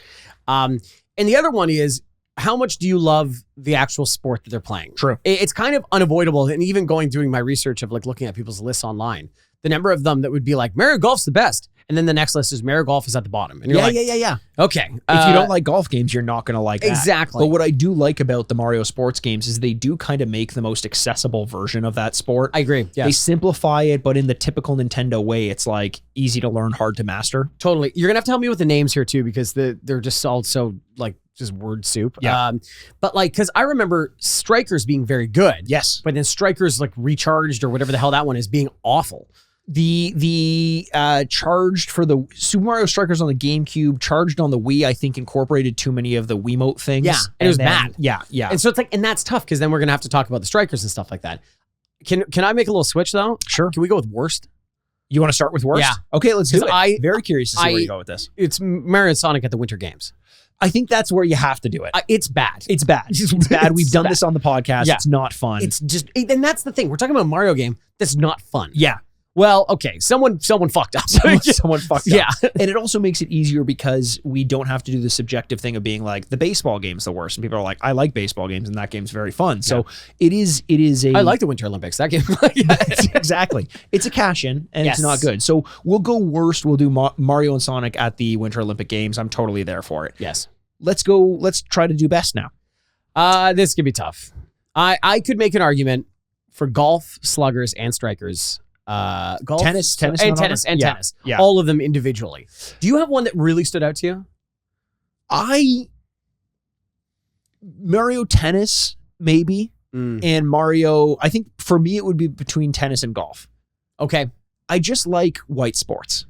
And the other one is, how much do you love the actual sport that they're playing? True. It's kind of unavoidable. And even doing my research of like looking at people's lists online, the number of them that would be like, Mario Golf's the best. And then the next list is Mario Golf is at the bottom. And you're yeah. Okay. If you don't like golf games, you're not going to like that. Exactly. But what I do like about the Mario sports games is they do kind of make the most accessible version of that sport. I agree. Yeah. They simplify it, but in the typical Nintendo way, it's like easy to learn, hard to master. Totally. You're going to have to help me with the names here too, because they're just all so like just word soup. Yeah. But like, because I remember Strikers being very good. Yes. But then Strikers like Recharged or whatever the hell that one is being awful. The Charged for the Super Mario Strikers on the GameCube, Charged on the Wii, I think incorporated too many of the Wiimote things. Yeah, and it was bad. Yeah. And so it's like, and that's tough because then we're gonna have to talk about the Strikers and stuff like that. Can I make a little switch though? Sure. Can we go with worst? You want to start with worst? Yeah. Okay, let's do it. I'm very curious to see where you go with this. It's Mario and Sonic at the Winter Games. I think that's where you have to do it. It's bad. It's bad. It's bad. We've done this on the podcast. Yeah. It's not fun. It's just, and that's the thing. We're talking about a Mario game that's not fun. Yeah. Well, okay, someone fucked up. Someone fucked up. Yeah. And it also makes it easier because we don't have to do the subjective thing of being like, the baseball game's the worst. And people are like, I like baseball games and that game's very fun. So it is a... I like the Winter Olympics. That game... Exactly. It's a cash-in and it's not good. So we'll go worst. We'll do Mario and Sonic at the Winter Olympic Games. I'm totally there for it. Yes. Let's try to do best now. This could be tough. I could make an argument for golf, sluggers, and strikers. Golf, tennis, tennis. All of them individually. Do you have one that really stood out to you? Mario Tennis, maybe. And Mario, I think for me it would be between tennis and golf. Okay. I just like white sports.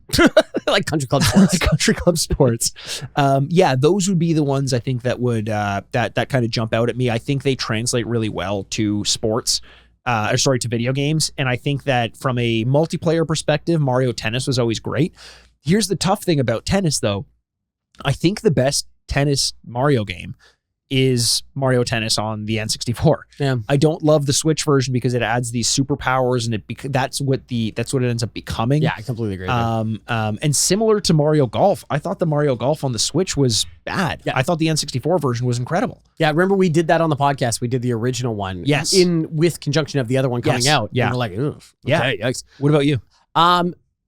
Like country club sports. Country club sports. Yeah, those would be the ones I think that would that kind of jump out at me. I think they translate really well to sports. To video games. And I think that from a multiplayer perspective, Mario Tennis was always great. Here's the tough thing about tennis, though. I think the best tennis Mario game is Mario Tennis on the N64. Yeah. I don't love the Switch version because it adds these superpowers and that's what it ends up becoming. Yeah, I completely agree. And similar to Mario Golf, I thought the Mario Golf on the Switch was bad. Yeah. I thought the N64 version was incredible. Yeah, remember we did that on the podcast. We did the original one. Yes. With conjunction of the other one coming out. Yeah. And we're like, ugh. Yeah. Okay, yikes. What about you?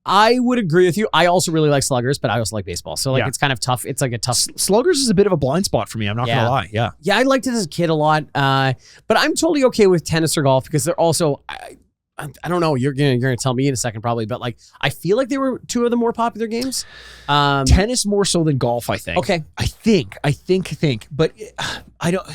I would agree with you. I also really like sluggers, but I also like baseball. So Yeah. it's kind of tough. It's like a tough. Sluggers is a bit of a blind spot for me. I'm not Yeah. gonna lie. Yeah. Yeah, I liked it as a kid a lot. But I'm totally okay with tennis or golf because they're also. I don't know. You're gonna tell me in a second probably, but like I feel like they were two of the more popular games. Tennis more so than golf, I think. Okay. I think, but I don't.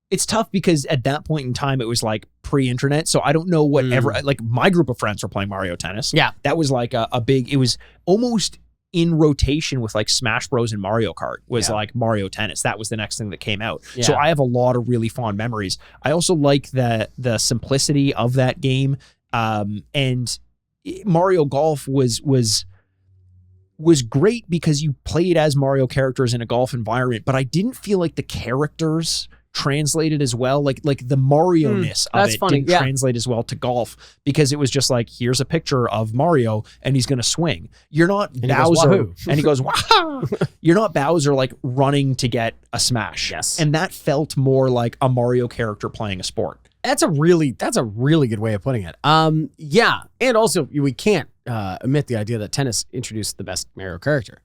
It's tough because at that point in time it was like pre-internet, so I don't know whatever. Like my group of friends were playing Mario Tennis. Yeah, that was like a big. It was almost in rotation with like Smash Bros and Mario Kart was like Mario Tennis. That was the next thing that came out. Yeah. So I have a lot of really fond memories. I also like the simplicity of that game. And Mario Golf was great because you played as Mario characters in a golf environment, but I didn't feel like the characters translated as well. Like the Mario-ness of it didn't translate as well to golf because it was just like, here's a picture of Mario and he's going to swing. You're not Bowser. And he goes, wow. You're not Bowser like running to get a smash. Yes. And that felt more like a Mario character playing a sport. That's a really good way of putting it. Yeah. And also we can't omit the idea that tennis introduced the best Mario character.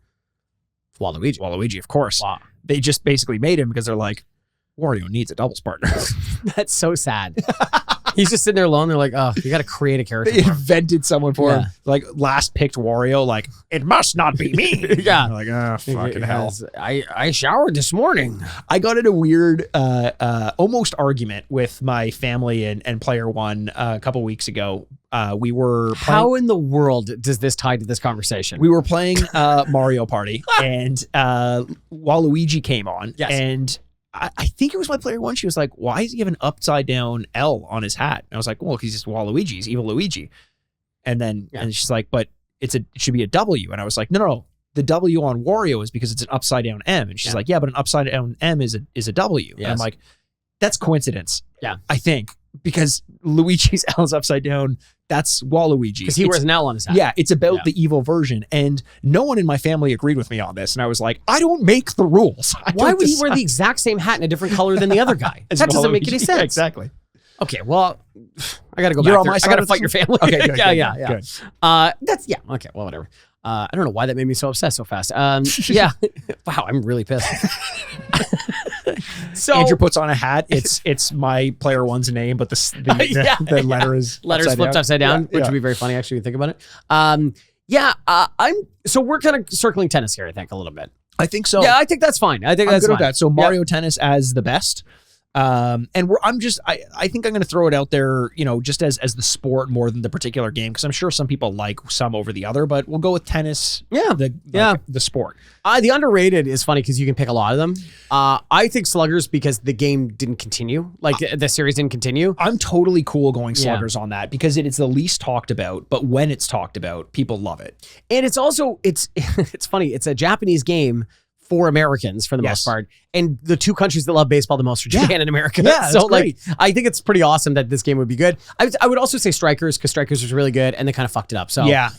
Waluigi. Waluigi, of course. Wow. They just basically made him because they're like, Wario needs a doubles partner. That's so sad. He's just sitting there alone. They're like, oh, you got to create a character. They invented someone for him. Like last picked Wario, like, it must not be me. Yeah. Like, oh, fucking hell. I showered this morning. I got in a weird almost argument with my family and Player One a couple weeks ago. We were playing, how in the world does this tie to this conversation? We were playing Mario Party and Waluigi came on. Yes. And I think it was my Player One. She was like, why does he have an upside down L on his hat? And I was like, well, he's just Waluigi. He's evil Luigi. And then and she's like, but it should be a W. And I was like, no. The W on Wario is because it's an upside down M. And she's like, yeah, but an upside down M is a W. Yes. And I'm like, that's coincidence. Yeah. I think. Because Luigi's L is upside down. That's Waluigi. Because he wears an L on his hat. Yeah, it's about the evil version. And no one in my family agreed with me on this. And I was like, I don't make the rules. Why would he wear the exact same hat in a different color than the other guy? That doesn't make any sense. Yeah, exactly. Okay, well, I got to go You're back on there. my I side got to of fight this your family. Okay, good, yeah. Good. Okay, well, whatever. I don't know why that made me so obsessed so fast. Yeah. Wow, I'm really pissed. So Andrew puts on a hat. It's my Player One's name, but the letter is letters flipped upside down, which would be very funny actually. If you think about it. So we're kind of circling tennis here. I think a little bit. I think so. Yeah, I think that's fine. I think I'm that's good fine. with that. So Mario Tennis as the best. And I think I'm going to throw it out there, just as the sport more than the particular game, because I'm sure some people like some over the other, but we'll go with tennis. Yeah. The sport. The underrated is funny because you can pick a lot of them. I think sluggers because the game didn't continue, like the series didn't continue. I'm totally cool going sluggers on that because it is the least talked about, but when it's talked about, people love it. And it's also, it's funny. It's a Japanese game for Americans for the most part. And the two countries that love baseball the most are Japan and America. Yeah, so like, I think it's pretty awesome that this game would be good. I would also say Strikers because Strikers was really good and they kind of fucked it up. So yeah.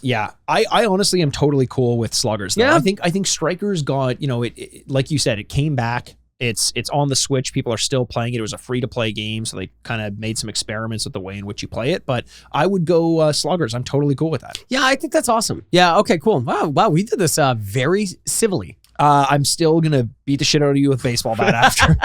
I honestly am totally cool with Sluggers though. Yeah. I think Strikers got, it like you said, it came back. It's on the Switch. People are still playing it. It was a free-to-play game, so they kind of made some experiments with the way in which you play it. But I would go Sluggers. I'm totally cool with that. Yeah, I think that's awesome. Yeah, okay, cool. Wow, we did this very civilly. I'm still going to beat the shit out of you with baseball bat after.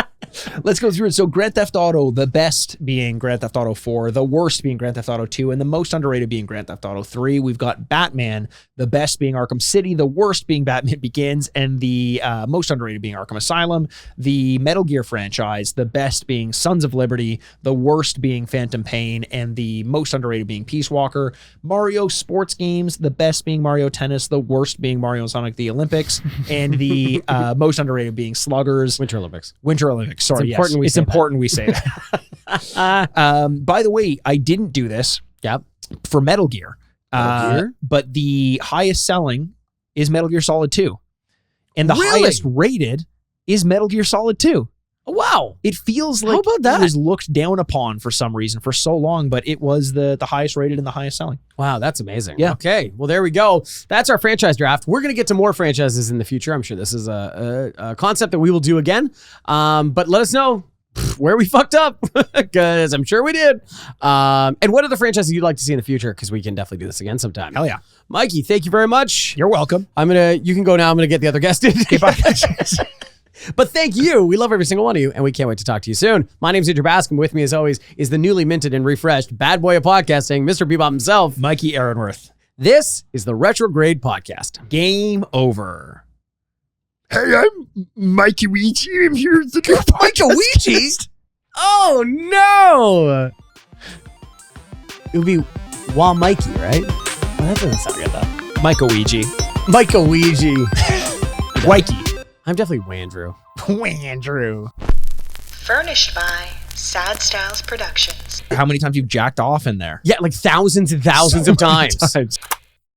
Let's go through it. So Grand Theft Auto, the best being Grand Theft Auto 4, the worst being Grand Theft Auto 2, and the most underrated being Grand Theft Auto 3. We've got Batman, the best being Arkham City, the worst being Batman Begins, and the most underrated being Arkham Asylum. The Metal Gear franchise, the best being Sons of Liberty, the worst being Phantom Pain, and the most underrated being Peace Walker. Mario sports games, the best being Mario Tennis, the worst being Mario and Sonic the Olympics, and the most underrated being Sluggers. Winter Olympics. Sorry, it's important we say that. By the way, I didn't do this for Metal Gear. But the highest selling is Metal Gear Solid 2. And the highest rated is Metal Gear Solid 2. Wow. It feels like it was looked down upon for some reason for so long, but it was the highest rated and the highest selling. Wow, that's amazing. Yeah. Okay, well, there we go. That's our franchise draft. We're going to get to more franchises in the future. I'm sure this is a concept that we will do again. But let us know where we fucked up, because I'm sure we did. And what are the franchises you'd like to see in the future? Because we can definitely do this again sometime. Hell yeah. Mikey, thank you very much. You're welcome. You can go now. I'm going to get the other guest in. Okay, bye. But thank you. We love every single one of you, and we can't wait to talk to you soon. My name's Andrew Bascom. With me, as always, is the newly minted and refreshed bad boy of podcasting, Mr. Bebop himself, Mikey Aaronworth. This is the Retrograde Podcast. Game over. Hey, I'm Mikey Ouija. I'm here at the Mikey Ouija? Oh, no. It would be Wa Mikey, right? Well, that doesn't sound good, though. Mike Ouija. Mike Ouija. Wakey. I'm definitely Wandrew. Wandrew. Furnished by Sad Styles Productions. How many times you've jacked off in there? Yeah, like thousands and thousands of times.